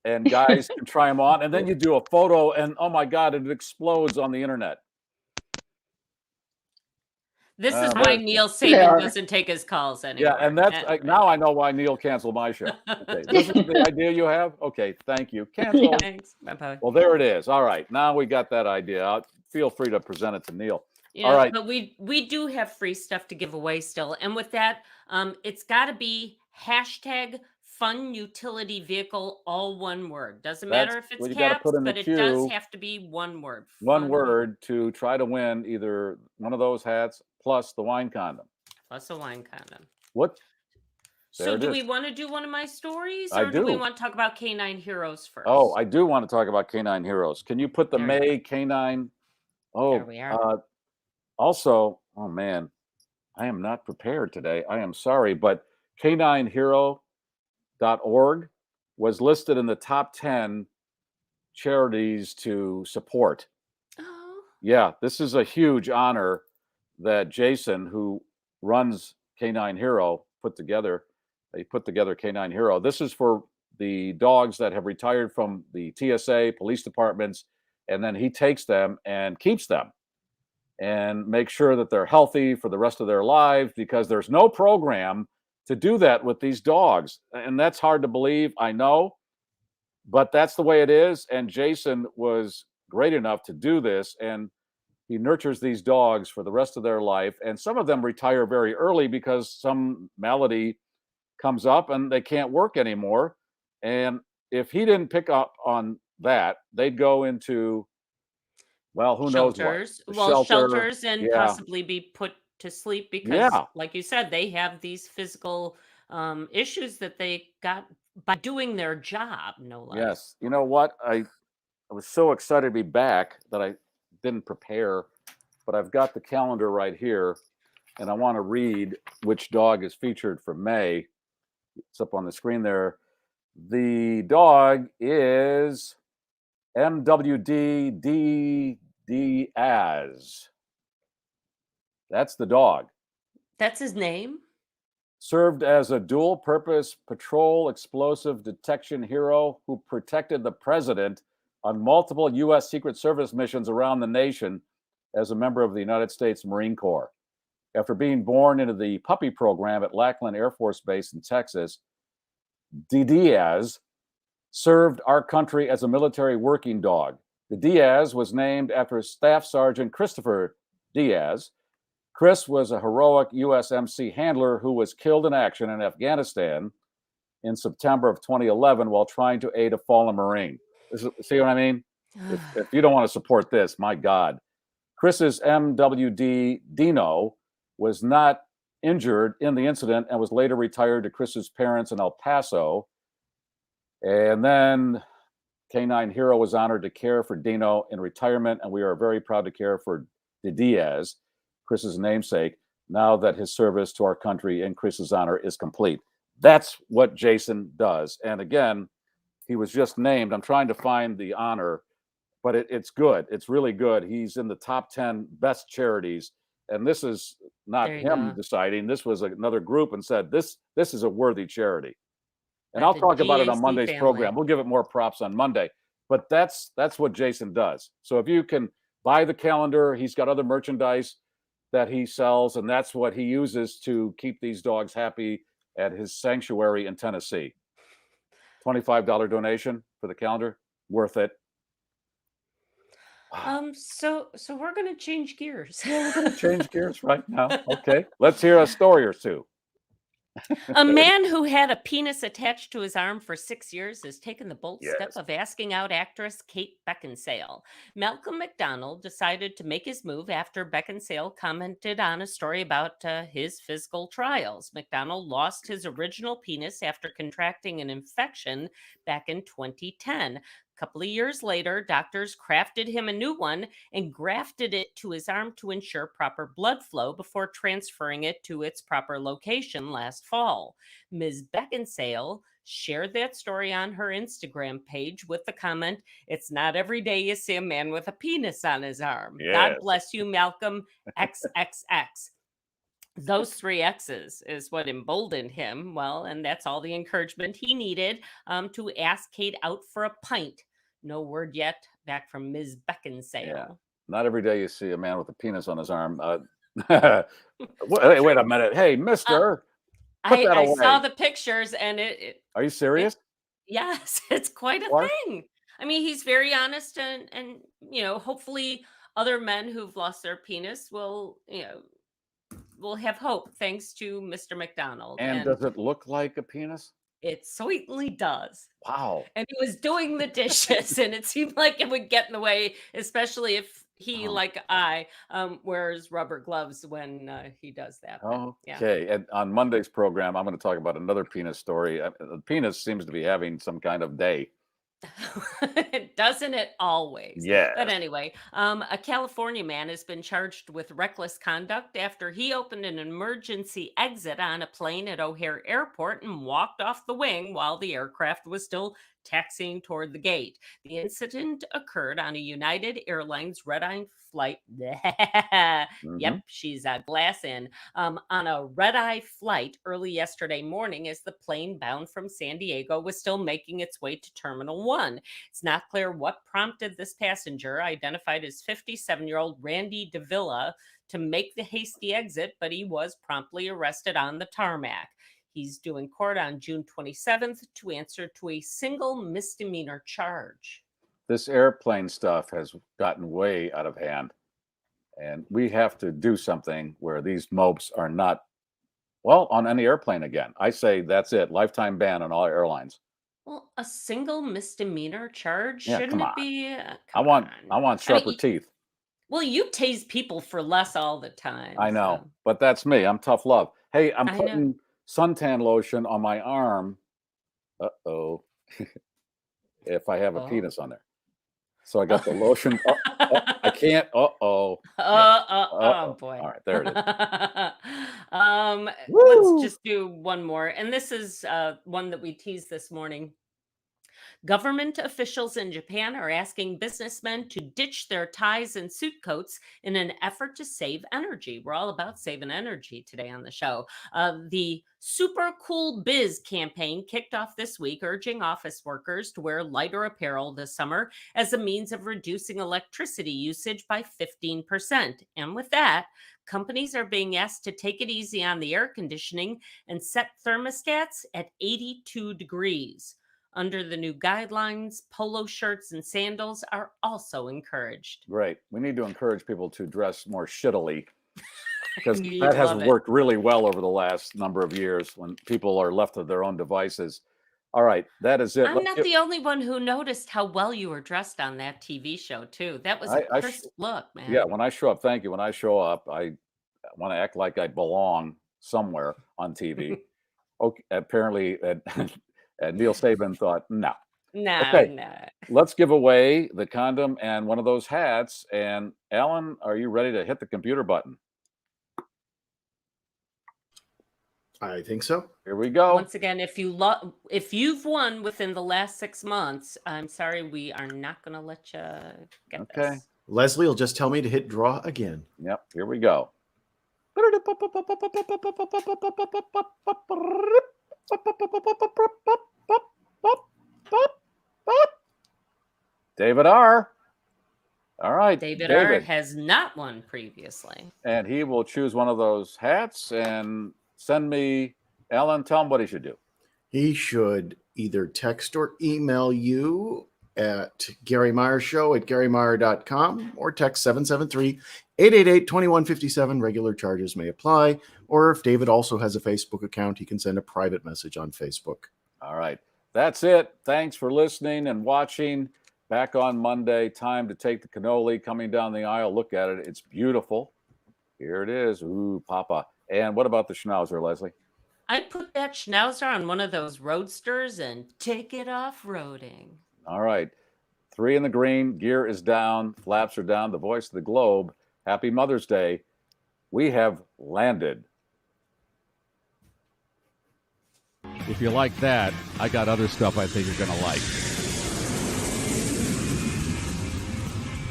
S8: And guys can try them on, and then you do a photo, and oh my God, it explodes on the internet.
S9: This is why Neil Saban doesn't take his calls anymore.
S8: Yeah, and that's now I know why Neil canceled my show. Okay, this is the idea you have? Okay, thank you. Cancel.
S9: Yeah. Thanks. Bye-bye.
S8: Well, there it is. All right, now we got that idea. Feel free to present it to Neil.
S9: Yeah,
S8: all right.
S9: But we do have free stuff to give away still. And with that, it's got to be hashtag fun utility vehicle, all one word. Doesn't matter if it's caps, but it does have to be one word.
S8: One word to try to win either one of those hats plus the wine condom.
S9: Plus a wine condom.
S8: What?
S9: So do we want to do one of my stories, or do we want to talk about K9 Heroes first?
S8: Oh, I do want to talk about K9 Heroes. Can you put the May K9? Oh,
S9: there we are.
S8: Also, oh man, I am not prepared today. I am sorry, but K9Hero.org was listed in the top 10 charities to support.
S9: Oh.
S8: Yeah, this is a huge honor that Jason, who runs K9 Hero, put together. They put together K9 Hero. This is for the dogs that have retired from the TSA, police departments, and then he takes them and keeps them and makes sure that they're healthy for the rest of their lives, because there's no program to do that with these dogs. And that's hard to believe, I know, but that's the way it is. And Jason was great enough to do this, and he nurtures these dogs for the rest of their life. And some of them retire very early because some malady comes up and they can't work anymore. And if he didn't pick up on that, they'd go into, well, who knows what?
S9: Well, shelters and possibly be put to sleep because, like you said, they have these physical issues that they got by doing their job, no less.
S8: Yes. You know what? I was so excited to be back that I didn't prepare, but I've got the calendar right here, and I want to read which dog is featured for May. It's up on the screen there. The dog is MWD Diaz. That's the dog.
S9: That's his name?
S8: served as a dual-purpose patrol explosive detection hero who protected the president on multiple U.S. Secret Service missions around the nation as a member of the United States Marine Corps. After being born into the puppy program at Lackland Air Force Base in Texas, Diaz served our country as a military working dog. The Diaz was named after Staff Sergeant Christopher Diaz. Chris was a heroic USMC handler who was killed in action in Afghanistan in September of 2011 while trying to aid a fallen Marine. See what I mean? If you don't want to support this, my God. Chris's MWD Dino was not injured in the incident and was later retired to Chris's parents in El Paso. And then Canine Hero was honored to care for Dino in retirement, and we are very proud to care for Diaz, Chris's namesake, now that his service to our country in Chris's honor is complete. That's what Jason does. And again, he was just named. I'm trying to find the honor, but it's good. It's really good. He's in the top 10 best charities. And this is not him deciding. This was another group and said, this is a worthy charity. And I'll talk about it on Monday's program. We'll give it more props on Monday. But that's what Jason does. So if you can buy the calendar, he's got other merchandise that he sells, and that's what he uses to keep these dogs happy at his sanctuary in Tennessee. $25 donation for the calendar, worth it.
S9: So we're going to change gears.
S8: We're going to change gears right now. Okay, let's hear a story or two.
S9: A man who had a penis attached to his arm for 6 years has taken the bold step of asking out actress Kate Beckinsale. Malcolm McDonald decided to make his move after Beckinsale commented on a story about his physical trials. McDonald lost his original penis after contracting an infection back in 2010. A couple of years later, doctors crafted him a new one and grafted it to his arm to ensure proper blood flow before transferring it to its proper location last fall. Ms. Beckinsale shared that story on her Instagram page with the comment, "It's not every day you see a man with a penis on his arm."
S8: Yes.
S9: God bless you, Malcolm XXX. Those 3 X's is what emboldened him. Well, and that's all the encouragement he needed to ask Kate out for a pint. No word yet back from Ms. Beckinsale.
S8: Yeah. Not every day you see a man with a penis on his arm. Wait a minute. Hey, mister, put that away.
S9: I saw the pictures and it
S8: Are you serious?
S9: Yes, it's quite a thing. I mean, he's very honest and hopefully other men who've lost their penis will have hope thanks to Mr. McDonald.
S8: And does it look like a penis?
S9: It certainly does.
S8: Wow.
S9: And he was doing the dishes and it seemed like it would get in the way, especially if he, like I, wears rubber gloves when he does that.
S8: Okay. And on Monday's program, I'm going to talk about another penis story. The penis seems to be having some kind of day.
S9: Doesn't it always?
S8: Yeah.
S9: But anyway, a California man has been charged with reckless conduct after he opened an emergency exit on a plane at O'Hare Airport and walked off the wing while the aircraft was still taxiing toward the gate. The incident occurred on a United Airlines red-eye flight. Yep, she's a glass in. On a red-eye flight early yesterday morning as the plane bound from San Diego was still making its way to Terminal 1. It's not clear what prompted this passenger, identified as 57-year-old Randy Davila, to make the hasty exit, but he was promptly arrested on the tarmac. He's due in court on June 27th to answer to a single misdemeanor charge.
S8: This airplane stuff has gotten way out of hand. And we have to do something where these mopes are not, on any airplane again. I say that's it. Lifetime ban on all airlines.
S9: Well, a single misdemeanor charge?
S8: Yeah,
S9: Shouldn't it be?
S8: I want sharper teeth.
S9: Well, you tase people for less all the time.
S8: I know, but that's me. I'm tough love. Hey, I'm putting suntan lotion on my arm. If I have a penis on there. So I got the lotion. I can't.
S9: Boy.
S8: All right, there it is.
S9: Let's just do one more. And this is one that we teased this morning. Government officials in Japan are asking businessmen to ditch their ties and suit coats in an effort to save energy. We're all about saving energy today on the show. The Super Cool Biz campaign kicked off this week, urging office workers to wear lighter apparel this summer as a means of reducing electricity usage by 15%. And with that, companies are being asked to take it easy on the air conditioning and set thermostats at 82 degrees. Under the new guidelines, polo shirts and sandals are also encouraged.
S8: Great. We need to encourage people to dress more shittily, because that hasn't worked really well over the last number of years when people are left to their own devices. All right, that is it.
S9: I'm not the only one who noticed how well you were dressed on that TV show, too. That was a crisp look, man.
S8: Yeah, when I show up, thank you. When I show up, I want to act like I belong somewhere on TV. Okay, apparently, Neil Saban thought, no.
S9: Nah.
S8: Let's give away the condom and one of those hats. And Alan, are you ready to hit the computer button?
S7: I think so.
S8: Here we go.
S9: Once again, if you've won within the last 6 months, I'm sorry, we are not going to let you get this.
S7: Leslie will just tell me to hit draw again.
S8: Yep, here we go. David R. All right.
S9: David R. has not won previously.
S8: And he will choose one of those hats and send me, Alan, tell him what he should do.
S7: He should either text or email you at Garry Meier Show at GarryMeier.com or text 773-888-2157. Regular charges may apply. Or if David also has a Facebook account, he can send a private message on Facebook.
S8: All right. That's it. Thanks for listening and watching. Back on Monday. Time to take the cannoli coming down the aisle. Look at it. It's beautiful. Here it is. Ooh, Papa. And what about the Schnauzer, Leslie?
S9: I'd put that Schnauzer on one of those roadsters and take it off-roading.
S8: All right. 3 in the green. Gear is down. Flaps are down. The voice of the globe. Happy Mother's Day. We have landed.
S15: If you like that, I got other stuff I think you're going to like.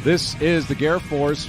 S15: This is the GarrForce